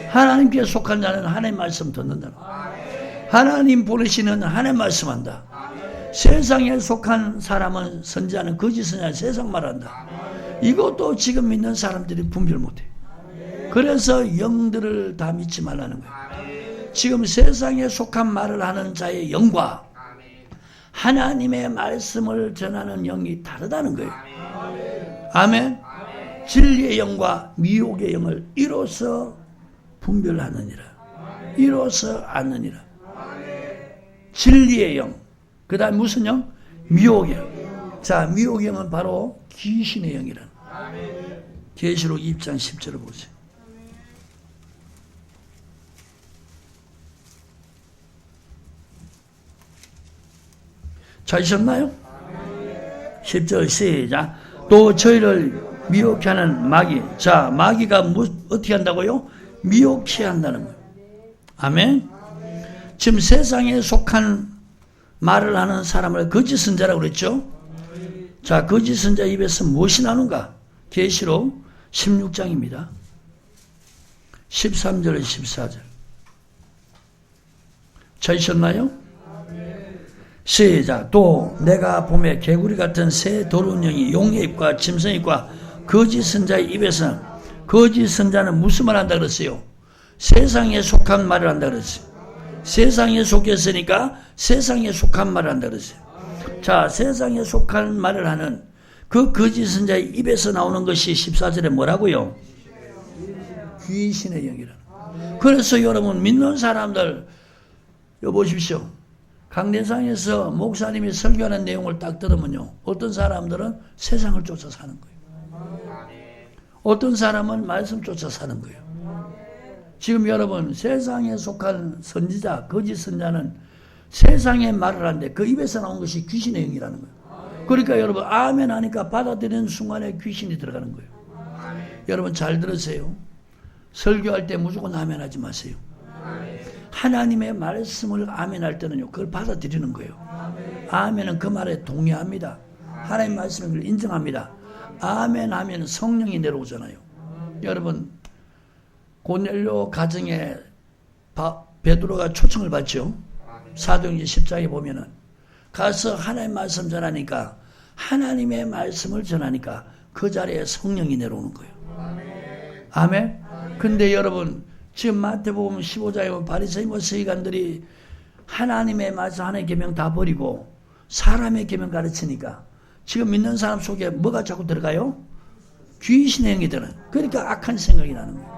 하나님께 속한 자는 하나님 말씀 듣는다. 하나님 보내시는 하나님 말씀한다. 세상에 속한 사람은 선자는 거짓 선자는 세상 말한다. 이것도 지금 믿는 사람들이 분별 못해. 그래서 영들을 다 믿지 말라는 거예요. 지금 세상에 속한 말을 하는 자의 영과 하나님의 말씀을 전하는 영이 다르다는 거예요. 아멘. 진리의 영과 미혹의 영을 이로써 분별하느니라. 이로써 아느니라. 진리의 영. 그 다음 무슨 영? 미혹의 영. 자, 미혹의 영은 바로 귀신의 영이라는. 계시록 2장 10절을 보세요. 찾으셨나요? 10절 시작. 또 저희를 미혹케 하는 마귀. 자, 마귀가 어떻게 한다고요? 미혹케 한다는 거예요. 아멘. 지금 세상에 속한 말을 하는 사람을 거짓 선자라고 그랬죠. 자, 거짓 선자 입에서 무엇이 나오는가? 계시록 16장입니다. 13절 14절. 찾으셨나요? 시작. 또 내가 봄에 개구리 같은 새 더러운 영이 용의 입과 짐승의 입과 거짓 선자의 입에서, 거짓 선자는 무슨 말 한다 그랬어요? 세상에 속한 말을 한다 그랬어요. 세상에 속했으니까 세상에 속한 말을 한다 그랬어요. 자, 세상에 속한 말을 하는 그 거짓 선자의 입에서 나오는 것이 14절에 뭐라고요? 귀신의 영이라. 그래서 여러분 믿는 사람들 보십시오. 강대상에서 목사님이 설교하는 내용을 딱 들으면요, 어떤 사람들은 세상을 쫓아 사는 거예요. 어떤 사람은 말씀 쫓아 사는 거예요. 지금 여러분 세상에 속한 선지자, 거짓 선자는 세상의 말을 하는데 그 입에서 나온 것이 귀신의 영이라는 거예요. 그러니까 여러분 아멘 하니까 받아들이는 순간에 귀신이 들어가는 거예요. 여러분 잘 들으세요. 설교할 때 무조건 아멘 하지 마세요. 하나님의 말씀을 아멘할 때는요, 그걸 받아들이는 거예요. 아멘은 그 말에 동의합니다. 하나님 말씀을 그걸 인정합니다. 아멘 하면 성령이 내려오잖아요. 여러분 고넬료 가정에 베드로가 초청을 받죠. 사도행전 10장에 보면은 가서 하나님 말씀 전하니까, 하나님의 말씀을 전하니까 그 자리에 성령이 내려오는 거예요. 아멘. 근데 여러분 지금 마태복음 15장에 보면 바리새인과 서기관들이 하나님의 말씀, 하나님의 계명 다 버리고 사람의 계명 가르치니까 지금 믿는 사람 속에 뭐가 자꾸 들어가요? 귀신의 영이 들어요. 그러니까 악한 생각이 나는 거예요.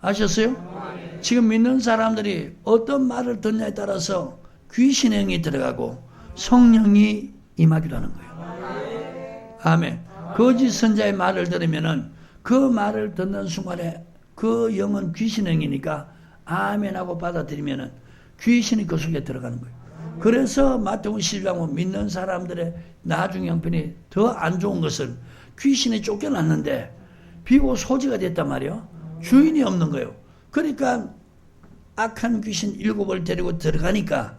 아셨어요? 지금 믿는 사람들이 어떤 말을 듣냐에 따라서 귀신의 영이 들어가고 성령이 임하기도 하는 거예요. 아멘. 거짓 선자의 말을 들으면은 그 말을 듣는 순간에 그 영은 귀신의 영이니까 아멘하고 받아들이면은 귀신이 그 속에 들어가는 거예요. 그래서 마태복음 12장 믿는 사람들의 나중 형편이 더 안 좋은 것은 귀신이 쫓겨났는데 비고 소지가 됐단 말이에요. 주인이 없는 거예요. 그러니까 악한 귀신 7을 데리고 들어가니까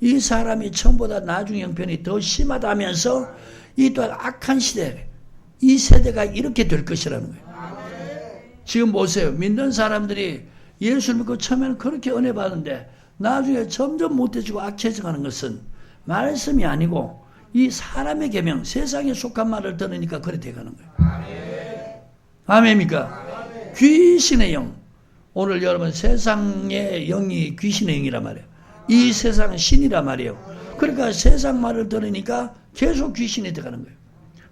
이 사람이 처음보다 나중 형편이 더 심하다면서 이 또한 악한 시대, 이 세대가 이렇게 될 것이라는 거예요. 지금 보세요. 믿는 사람들이 예수를 믿고 처음에는 그렇게 은혜 받는데 나중에 점점 못해지고 악해져 가는 것은 말씀이 아니고 이 사람의 계명, 세상에 속한 말을 들으니까 그래 돼가는 거예요. 아멘입니까? 귀신의 영. 오늘 여러분 세상의 영이 귀신의 영이란 말이에요. 이 세상은 신이란 말이에요. 그러니까 세상 말을 들으니까 계속 귀신이 들어가는 거예요.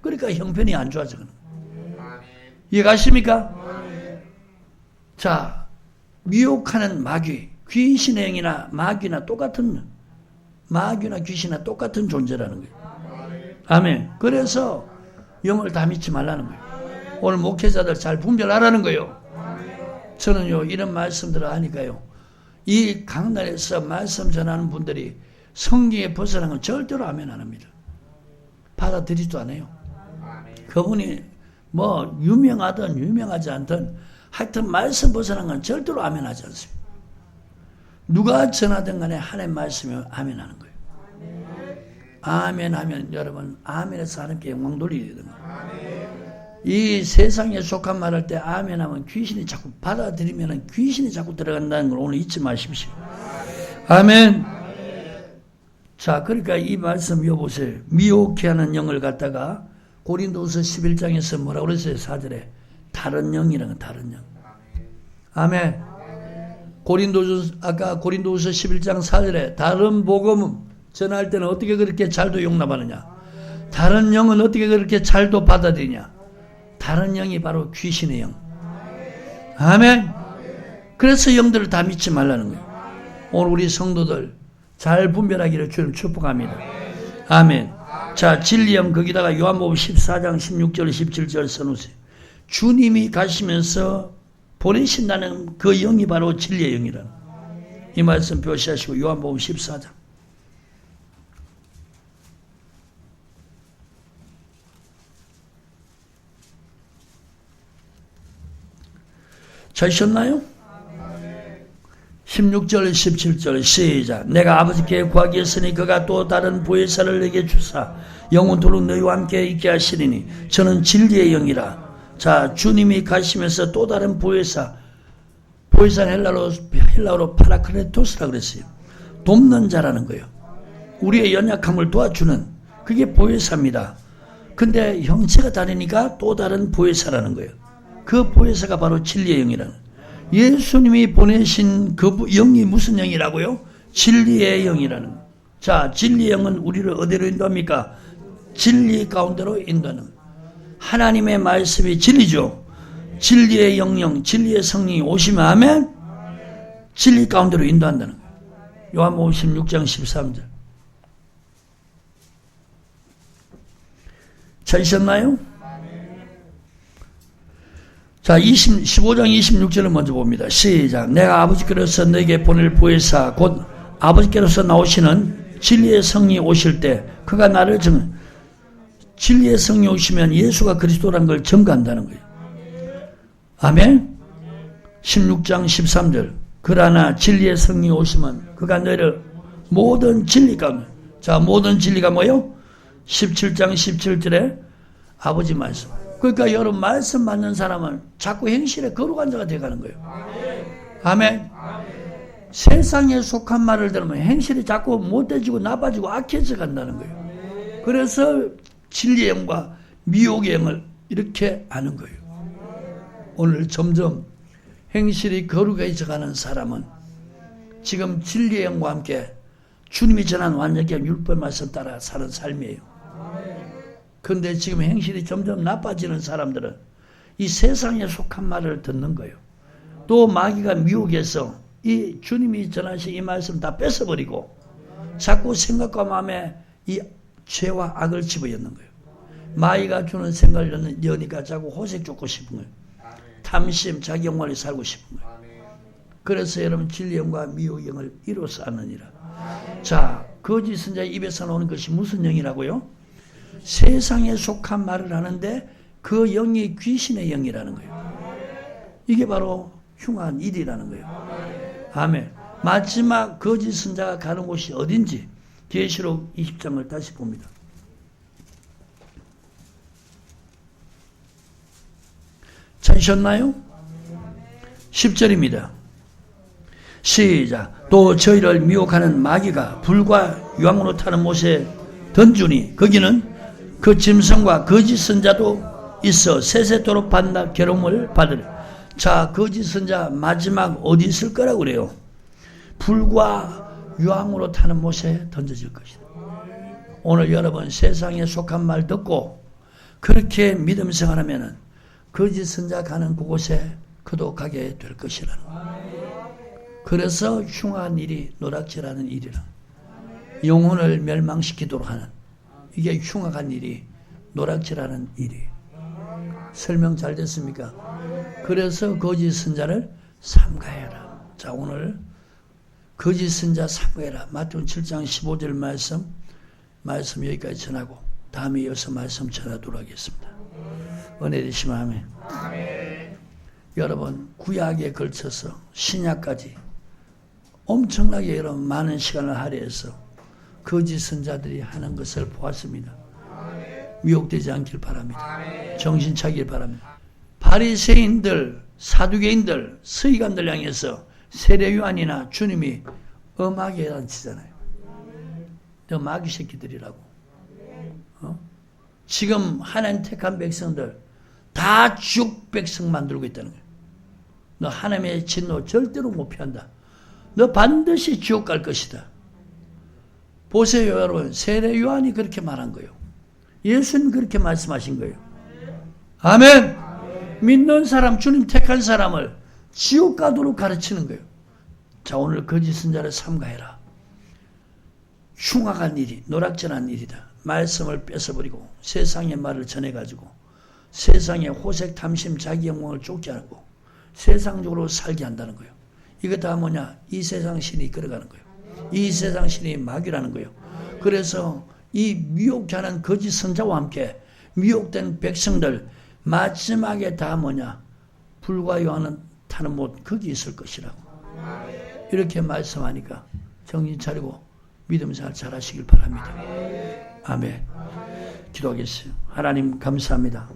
그러니까 형편이 안 좋아지는 거예요. 이해가십니까? 자, 미혹하는 마귀, 귀신의 영이나 마귀나 똑같은, 마귀나 귀신이나 똑같은 존재라는 거예요. 아멘. 그래서 영을 다 믿지 말라는 거예요. 오늘 목회자들 잘 분별하라는 거예요. 저는요 이런 말씀들을 하니까요, 이 강단에서 말씀 전하는 분들이 성경에 벗어난 건 절대로 아멘 안 합니다. 받아들이지도 않아요. 그분이 뭐 유명하든 유명하지 않든 하여튼 말씀 벗어난 건 절대로 아멘 하지 않습니다. 누가 전하든 간에 하나님 말씀에 아멘 하는 거예요. 아멘 하면 여러분 아멘에서 하나님께 영광 돌리게 되는 거예요. 이 세상에 속한 말할 때 아멘 하면 귀신이 자꾸 받아들이면 귀신이 자꾸 들어간다는 걸 오늘 잊지 마십시오. 아멘. 자, 그러니까 이 말씀 여보세요. 미혹케 하는 영을 갖다가 고린도후서 11장에서 뭐라고 그랬어요? 4절에 다른 영이라는 건 다른 영. 아멘. 아까 고린도후서 11장 4절에 다른 복음 전할 때는 어떻게 그렇게 잘도 용납하느냐? 다른 영은 어떻게 그렇게 잘도 받아들이냐? 다른 영이 바로 귀신의 영. 아멘. 그래서 영들을 다 믿지 말라는 거예요. 오늘 우리 성도들 잘 분별하기를 주님 축복합니다. 아멘. 자, 진리형 거기다가 요한복음 14장 16절 17절 써놓으세요. 주님이 가시면서 보내신다는 그 영이 바로 진리의 영이라는 이 말씀 표시하시고 요한복음 14장. 찾으셨나요? 16절 17절 시작. 내가 아버지께 구하기 했으니 그가 또 다른 보혜사를 내게 주사 영원토록 너희와 함께 있게 하시리니 저는 진리의 영이라. 자, 주님이 가시면서 또 다른 보혜사는 헬라어로 파라크레토스라 그랬어요. 돕는 자라는 거예요. 우리의 연약함을 도와주는 그게 보혜사입니다. 근데 형체가 다르니까 또 다른 보혜사라는 거예요. 그 보혜사가 바로 진리의 영이라는 거예요. 예수님이 보내신 그 영이 무슨 영이라고요? 진리의 영이라는 거예요. 자, 진리의 영은 우리를 어디로 인도합니까? 진리 가운데로 인도하는 하나님의 말씀이 진리죠. 진리의 영령, 진리의 성령이 오시면 아멘? 진리 가운데로 인도한다는 거예요. 요한복음 16장 13절. 찾으셨나요? 자, 15장 26절을 먼저 봅니다. 시작. 내가 아버지께로서 너에게 보낼 보혜사 곧 아버지께로서 나오시는 진리의 성령이 오실 때 그가 나를 진리의 성령이 오시면 예수가 그리스도라는 걸 증거한다는 거예요. 아멘. 16장 13절. 그러나 진리의 성령이 오시면 그가 너희를 모든 진리가, 자, 모든 진리가 뭐요? 17장 17절에 아버지 말씀. 그러니까 여러분 말씀 받는 사람은 자꾸 행실에 거룩한 자가 되어가는 거예요. 아멘. 세상에 속한 말을 들으면 행실이 자꾸 못돼지고 나빠지고 악해져 간다는 거예요. 그래서 진리의 영과 미혹의 영을 이렇게 아는 거예요. 오늘 점점 행실이 거룩해져 가는 사람은 지금 진리의 영과 함께 주님이 전한 완전한 율법 말씀 따라 사는 삶이에요. 그런데 지금 행실이 점점 나빠지는 사람들은 이 세상에 속한 말을 듣는 거예요. 또 마귀가 미혹해서 이 주님이 전하신 이 말씀 다 뺏어버리고 자꾸 생각과 마음에 이 죄와 악을 집어넣는 거예요. 마귀가 주는 생각을 여니까 자꾸 호색 쫓고 싶은 거예요. 탐심, 자기 영광에 살고 싶은 거예요. 그래서 여러분 진리영과 미혹영을 이로써 아느니라. 자, 거짓 선자 입에서 나오는 것이 무슨 영이라고요? 세상에 속한 말을 하는데 그 영이 귀신의 영이라는 거예요. 이게 바로 흉한 일이라는 거예요. 아멘. 마지막 거짓 선자가 가는 곳이 어딘지 계시록 20장을 다시 봅니다. 찾으셨나요? 10절입니다. 시작. 또 저희를 미혹하는 마귀가 불과 유황으로 타는 못에 던주니 거기는 그 짐승과 거짓 선자도 있어 세세토록 반나 괴로움을 받으리. 자, 거짓 선자 마지막 어디 있을 거라고 그래요? 불과 유황으로 타는 못에 던져질 것이다. 오늘 여러분 세상에 속한 말 듣고 그렇게 믿음 생활하면은 거짓 선자 가는 그곳에 그도 가게 될 것이라는 거예요. 그래서 흉한 일이 노략질하는 일이라. 영혼을 멸망시키도록 하는 이게 흉악한 일이 노략질하는 일이. 설명 잘 됐습니까? 그래서 거짓 선자를 삼가해라. 자, 오늘 거짓 선자 삼가해라. 마태복음 7장 15절 말씀 여기까지 전하고 다음에 이어서 말씀 전하도록 하겠습니다. 은혜 되시면 아멘. 여러분 구약에 걸쳐서 신약까지 엄청나게 여러분 많은 시간을 할애해서 거짓 선자들이 하는 것을 보았습니다. 미혹되지 않길 바랍니다. 정신 차길 바랍니다. 바리새인들, 사두개인들, 서기관들 향해서 세례요한이나 주님이 엄하게 단치잖아요. 너 마귀 새끼들이라고. 지금 하나님 택한 백성들 다 지옥 백성 만들고 있다는 거예요. 너 하나님의 진노 절대로 못 피한다. 너 반드시 지옥 갈 것이다. 보세요 여러분. 세례 요한이 그렇게 말한 거예요. 예수님 그렇게 말씀하신 거예요. 아멘. 믿는 사람, 주님 택한 사람을 지옥 가도록 가르치는 거예요. 자, 오늘 거짓 선자를 삼가해라. 흉악한 일이, 노락전한 일이다. 말씀을 뺏어버리고 세상의 말을 전해가지고 세상의 호색, 탐심, 자기 영광을 쫓게 하고 세상적으로 살게 한다는 거예요. 이거 다 뭐냐? 이 세상 신이 이끌어가는 거예요. 이 세상 신이 마귀라는 거예요. 그래서 이 미혹케 하는 거짓 선자와 함께 미혹된 백성들 마지막에 다 뭐냐? 불과 요한은 타는 못 거기 있을 것이라고. 이렇게 말씀하니까 정신 차리고 믿음 생활 잘하시길 바랍니다. 아멘. 기도하겠어요. 하나님 감사합니다.